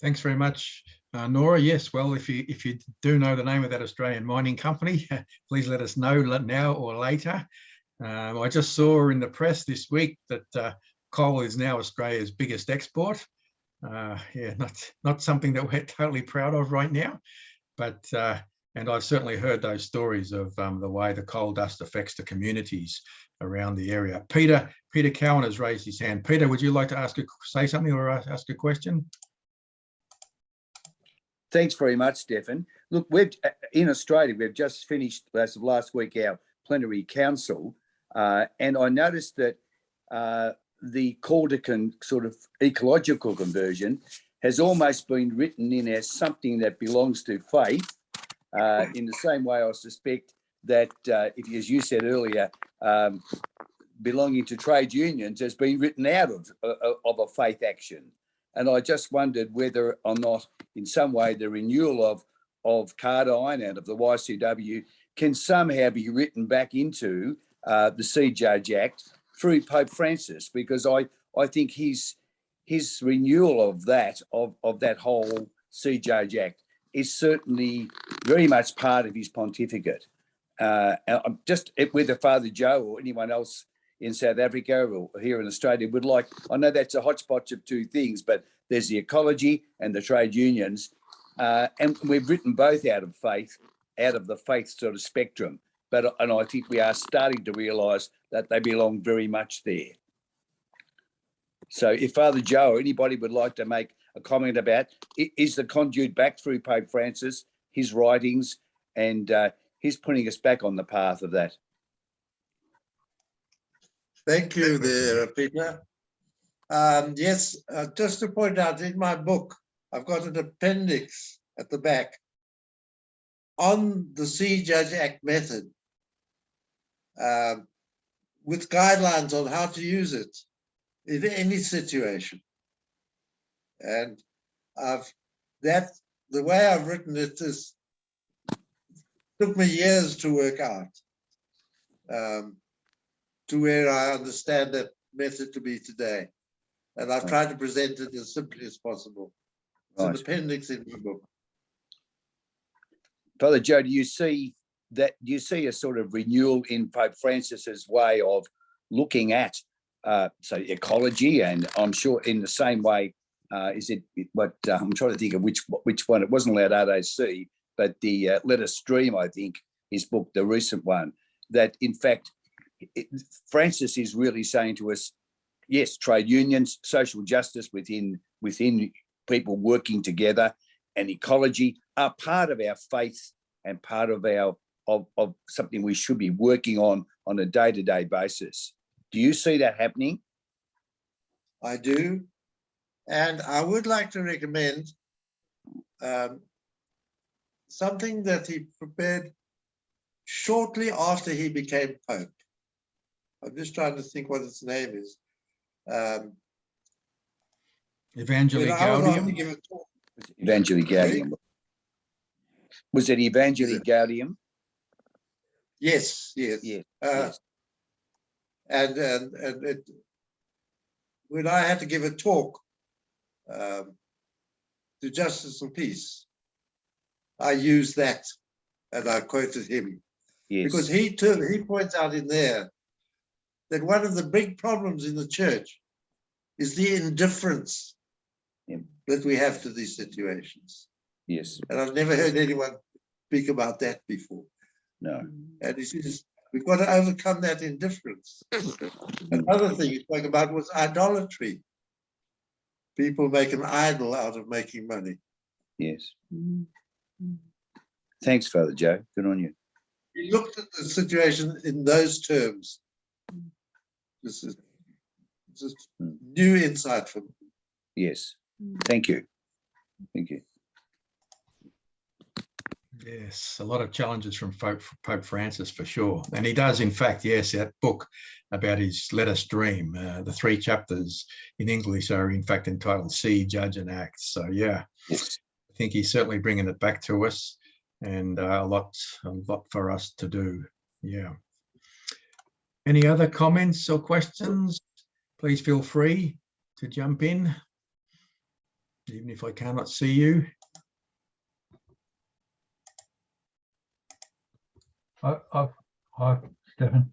Thanks very much, Nora. Yes, well, if you do know the name of that Australian mining company, please let us know now or later. I just saw in the press this week that coal is now Australia's biggest export. Yeah, not something that we're totally proud of right now, but and I've certainly heard those stories of the way the coal dust affects the communities around the area. Peter Cowan has raised his hand. Peter, would you like to say something or ask a question? Thanks very much, Stefan. Look, we've in Australia, we've just finished as of last week our plenary council, and I noticed that the Cardijn sort of ecological conversion has almost been written in as something that belongs to faith, in the same way I suspect that, as you said earlier, belonging to trade unions has been written out of a faith action. And I just wondered whether or not, in some way, the renewal of Cardijn out of the YCW can somehow be written back into the Sea Judge Act through Pope Francis, because I think his renewal of that whole Sea Judge Act is certainly very much part of his pontificate. I'm just whether Father Joe or anyone else in South Africa or here in Australia would like, I know that's a hodgepodge of two things, but there's the ecology and the trade unions, and we've written both out of the faith sort of spectrum. And I think we are starting to realise that they belong very much there. So if Father Joe or anybody would like to make a comment about, is the conduit back through Pope Francis, his writings, and he's putting us back on the path of that. Thank you there, Peter. Yes, just to point out, in my book, I've got an appendix at the back on the Sea Judge Act method, with guidelines on how to use it in any situation. And the way I've written it took me years to work out, to where I understand that method to be today. And I've tried to present it as simply as possible. It's an appendix in the book. Father Joe, do you see a sort of renewal in Pope Francis's way of looking at say ecology, and I'm sure in the same way, is it what I'm trying to think of which one, it wasn't allowed RAC, but the Let Us Dream, I think, his book, the recent one, that in fact Francis is really saying to us, yes, trade unions, social justice within people working together, and ecology are part of our faith and part of our of something we should be working on a day-to-day basis. Do you see that happening? I do, and I would like to recommend something that he prepared shortly after he became Pope. I'm just trying to think what its name is. Evangelii Gaudium. Evangelii Gaudium. Was it Evangelii Gaudium? Yes. Yes. And when I had to give a talk to Justice and Peace, I used that and I quoted him. Yes. Because he points out in there that one of the big problems in the church is the indifference that we have to these situations. Yes. And I've never heard anyone speak about that before. No. And he says, we've got to overcome that indifference. Another thing he spoke about was idolatry. People make an idol out of making money. Yes. Thanks, Father Joe. Good on you. He looked at the situation in those terms. This is just new insight for me. Yes. Thank you. Thank you. Yes, a lot of challenges from Pope Francis for sure. And he does, in fact, yes, that book about his Let Us Dream, the 3 chapters in English are in fact entitled See, Judge and Act. So yeah, yes. I think he's certainly bringing it back to us, and a lot for us to do. Yeah. Any other comments or questions? Please feel free to jump in, even if I cannot see you. Hi, Stefan.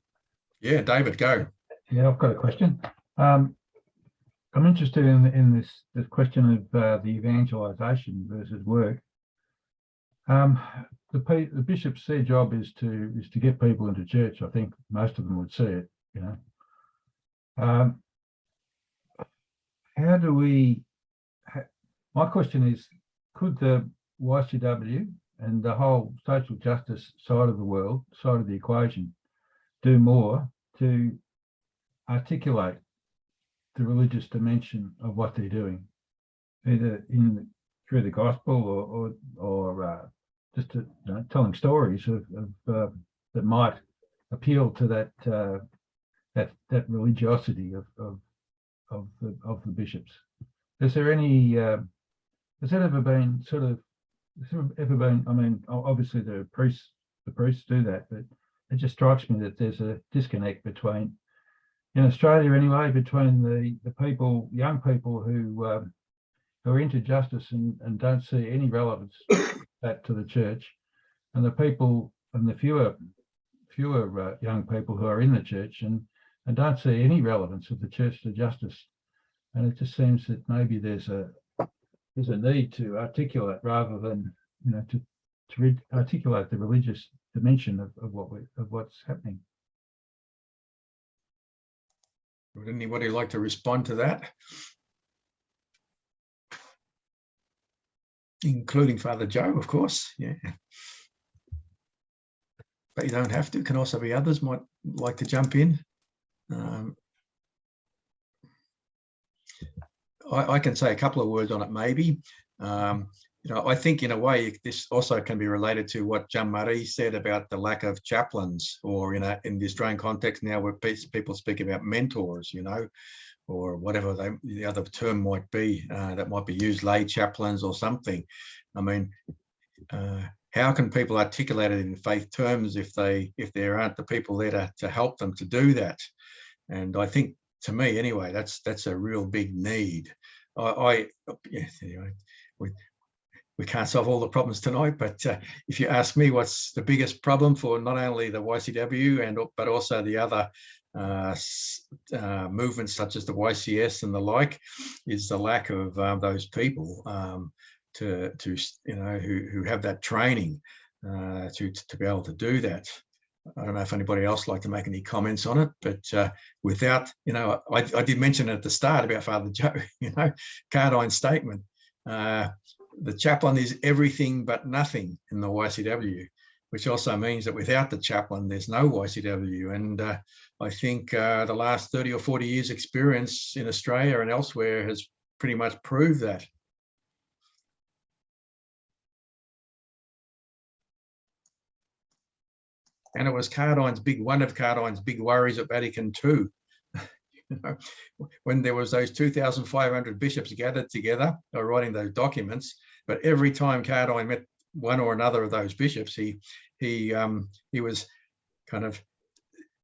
Yeah, David, go. Yeah, I've got a question. I'm interested in this question of the evangelization versus work. The bishop's their job is to get people into church. I think most of them would see it. You know, how do we? My question is, could the YCW and the whole social justice side of the equation, do more to articulate the religious dimension of what they're doing, either through the gospel or just telling stories of that might appeal to that religiosity of the bishops. Is there any, has that ever been I mean, obviously the priests do that, but it just strikes me that there's a disconnect between, in Australia anyway, between the people, young people who are into justice and don't see any relevance back to the church, and the people and the fewer young people who are in the church and don't see any relevance of the church to justice. And it just seems that maybe there's a need to articulate rather than, you know, to articulate the religious dimension of what's happening. Would anybody like to respond to that? Including Father Joe, of course, yeah. But you don't have to, can also be others might like to jump in. I can say a couple of words on it maybe. You know, I think in a way this also can be related to what Jean-Marie said about the lack of chaplains, or in the Australian context now where people speak about mentors, you know, or whatever the other term might be that might be used, lay chaplains or something. I mean, how can people articulate it in faith terms if there aren't the people there to help them to do that? And I think, to me anyway, that's a real big need. Yeah, anyway, we can't solve all the problems tonight, but if you ask me what's the biggest problem for not only the YCW but also the other movements such as the YCS and the like, is the lack of those people to you know, who have that training to be able to do that. I don't know if anybody else like to make any comments on it, but without, you know, I did mention at the start about Father Joe, you know, Cardijn's statement. The chaplain is everything but nothing in the YCW, which also means that without the chaplain, there's no YCW. And I think the last 30 or 40 years experience in Australia and elsewhere has pretty much proved that. And it was one of Cardijn's big worries at Vatican II. You know, when there was those 2,500 bishops gathered together, writing those documents, but every time Cardijn met one or another of those bishops, he was kind of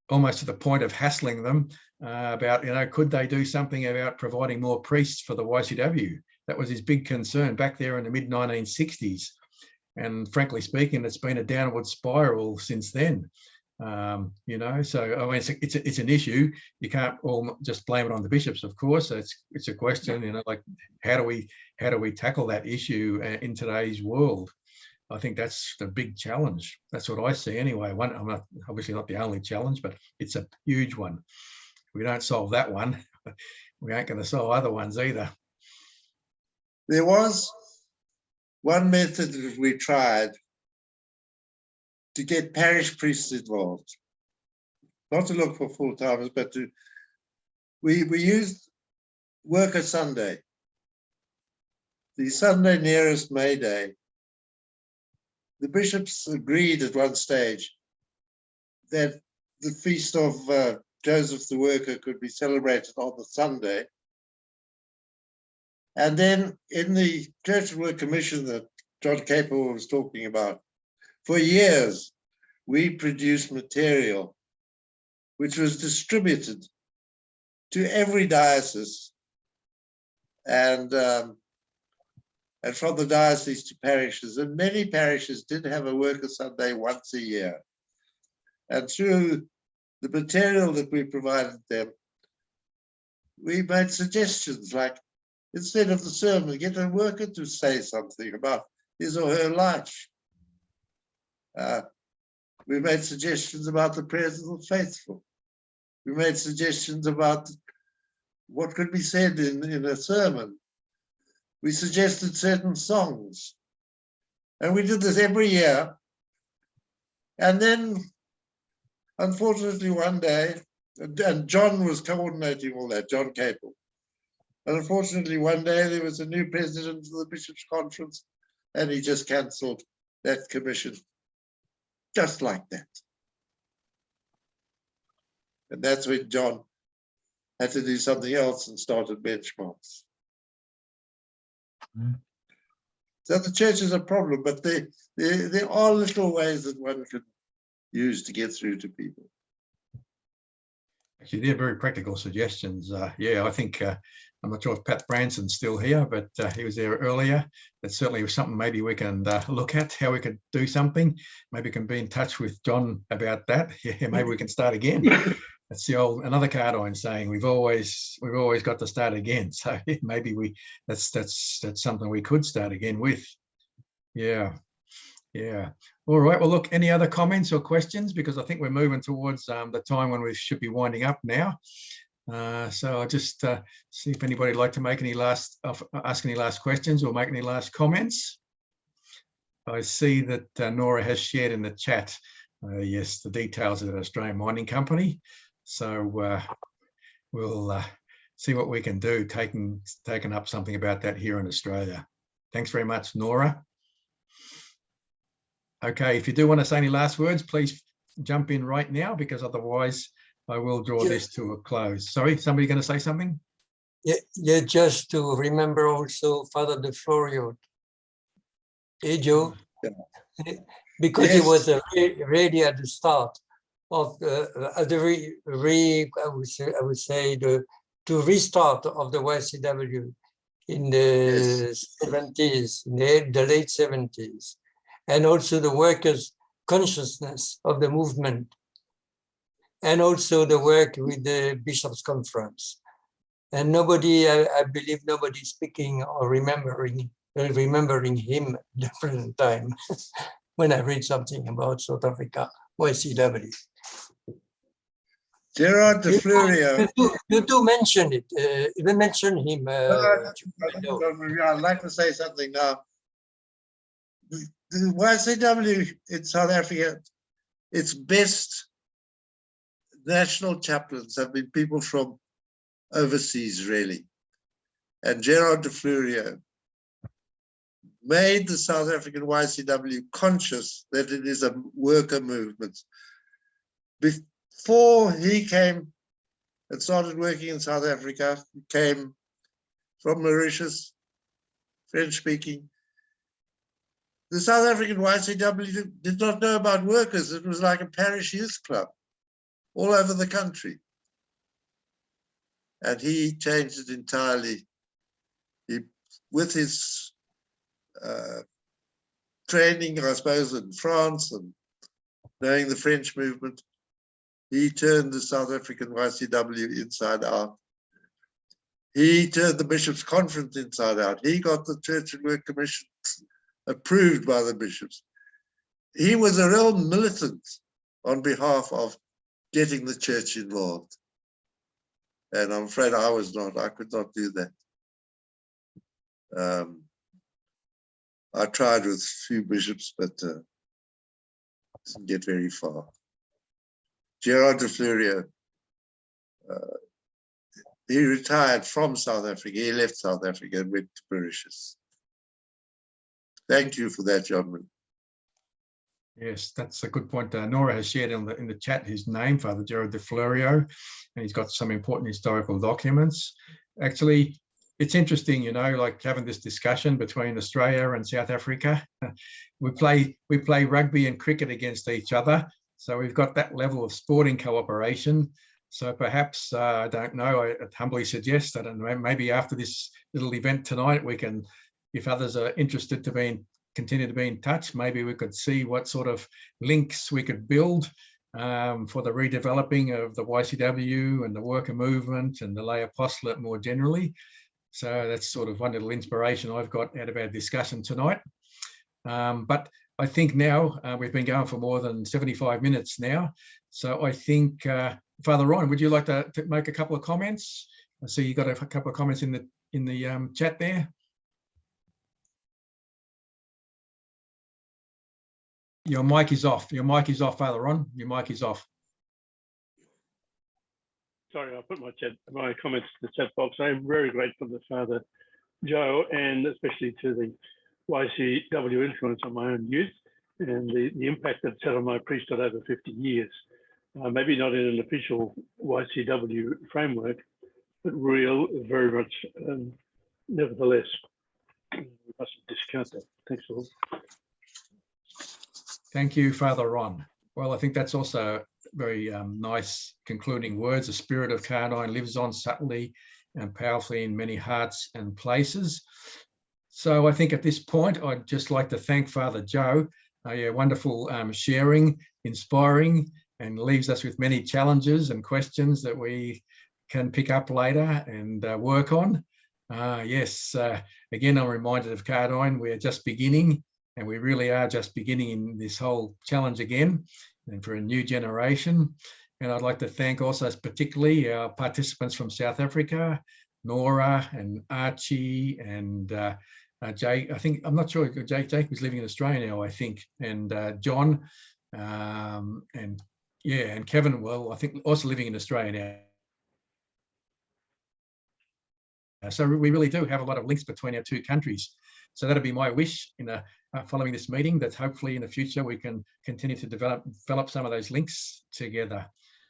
almost to the point of hassling them about, you know, could they do something about providing more priests for the YCW? That was his big concern back there in the mid-1960s. And frankly speaking, it's been a downward spiral since then. You know, so I mean, it's an issue. You can't all just blame it on the bishops, of course. It's a question, you know, like how do we tackle that issue in today's world? I think that's the big challenge. That's what I see anyway. I'm obviously not the only challenge, but it's a huge one. If we don't solve that one, we ain't going to solve other ones either. There was one method that we tried to get parish priests involved, not to look for full-timers, but we used Worker Sunday, the Sunday nearest May Day. The bishops agreed at one stage that the feast of Joseph the Worker could be celebrated on the Sunday. And then in the Church Work Commission that John Capel was talking about, for years, we produced material which was distributed to every diocese and from the diocese to parishes. And many parishes did have a Worker Sunday once a year. And through the material that we provided them, we made suggestions like, instead of the sermon, get a worker to say something about his or her life. We made suggestions about the prayers of the faithful. We made suggestions about what could be said in a sermon. We suggested certain songs. And we did this every year. And then, unfortunately, one day, and John was coordinating all that, John Capel. And unfortunately, one day there was a new president of the Bishops' Conference, and he just cancelled that commission, just like that. And that's when John had to do something else and started benchmarks. So the church is a problem, but there are little ways that one could use to get through to people. Actually, they're very practical suggestions. Yeah, I think, I'm not sure if Pat Branson's still here, but he was there earlier. That certainly was something maybe we can look at, how we could do something. Maybe we can be in touch with John about that. Yeah, maybe we can start again. That's the old, another Cardijn saying, we've always got to start again. So maybe that's something we could start again with. Yeah. Yeah. All right. Well, look, any other comments or questions? Because I think we're moving towards the time when we should be winding up now. So I'll just see if anybody would like to make ask any last questions or make any last comments. I see that Nora has shared in the chat, yes, the details of the Australian Mining Company. So we'll see what we can do, taking up something about that here in Australia. Thanks very much, Nora. Okay, if you do want to say any last words, please jump in right now, because otherwise I will draw this to a close. Sorry, somebody going to say something? Yeah, just to remember also Father De Florio. Hey, Joe, because he was ready at the start of the I would say the restart of the YCW in the 70s, in the late 70s. And also the workers' consciousness of the movement, and also the work with the Bishops' Conference. And nobody, I believe nobody speaking or remembering him at the present time when I read something about South Africa, YCW. Gerard De Florio. You do mention it, even mention him. I'd like to say something now. The YCW in South Africa, its best national chaplains have been people from overseas, really. And Gerard De Florio made the South African YCW conscious that it is a worker movement. Before he came and started working in South Africa, he came from Mauritius, French-speaking. The South African YCW did not know about workers. It was like a parish youth club all over the country. And he changed it entirely. With his training, I suppose, in France and knowing the French movement, he turned the South African YCW inside out. He turned the Bishops' Conference inside out. He got the Church and Work Commission approved by the bishops. He was a real militant on behalf of getting the church involved. And I'm afraid I was not. I could not do that. I tried with a few bishops, but didn't get very far. Gerard De Florio, he retired from South Africa. He left South Africa and went to Mauritius. Thank you for that, John. Yes, that's a good point. Nora has shared in the chat his name, Father Gerard De Florio, and he's got some important historical documents. Actually, it's interesting, you know, like having this discussion between Australia and South Africa. We play rugby and cricket against each other, so we've got that level of sporting cooperation. So perhaps, I don't know, I humbly suggest, I don't know, maybe after this little event tonight, we can, if others are interested to continue to be in touch, maybe we could see what sort of links we could build for the redeveloping of the YCW and the worker movement and the lay apostolate more generally. So that's sort of one little inspiration I've got out of our discussion tonight. But I think now we've been going for more than 75 minutes now. So I think, Father Ryan, would you like to make a couple of comments? I see you got a couple of comments in the chat there. Your mic is off. Your mic is off, Father Ron. Your mic is off. Sorry, I put my comments to the chat box. I'm very grateful to Father Joe, and especially to the YCW influence on my own youth and the impact that's had on my priesthood over 50 years. Maybe not in an official YCW framework, but real, very much nevertheless. we mustn't discount that. Thanks all. Thank you, Father Ron. Well, I think that's also very nice concluding words. The spirit of Cardijn lives on subtly and powerfully in many hearts and places. So I think at this point, I'd just like to thank Father Joe. Yeah, wonderful sharing, inspiring, and leaves us with many challenges and questions that we can pick up later and work on. Yes, again, I'm reminded of Cardijn. We're just beginning, and we really are just beginning in this whole challenge again, and for a new generation. And I'd like to thank also particularly our participants from South Africa, Nora and Archie and Jake. I think, I'm not sure, Jake was living in Australia now, I think, and John, and yeah, and Kevin, well, I think also living in Australia now. So we really do have a lot of links between our two countries. So that'll be my wish in following this meeting, that hopefully in the future we can continue to develop some of those links together.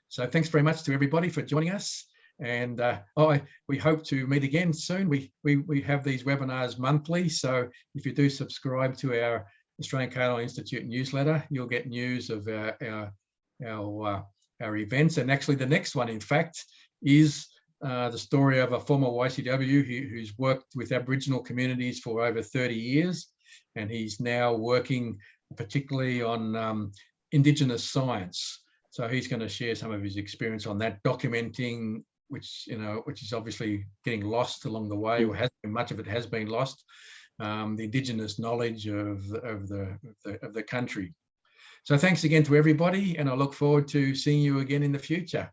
So thanks very much to everybody for joining us. And we hope to meet again soon. We have these webinars monthly. So if you do subscribe to our Australian Cardijn Institute newsletter, you'll get news of our events. And actually the next one, in fact, is the story of a former YCW who's worked with Aboriginal communities for over 30 years. And he's now working particularly on Indigenous science. So he's going to share some of his experience on that, documenting, which is obviously getting lost along the way, or much of it has been lost, the Indigenous knowledge of the country. So thanks again to everybody, and I look forward to seeing you again in the future.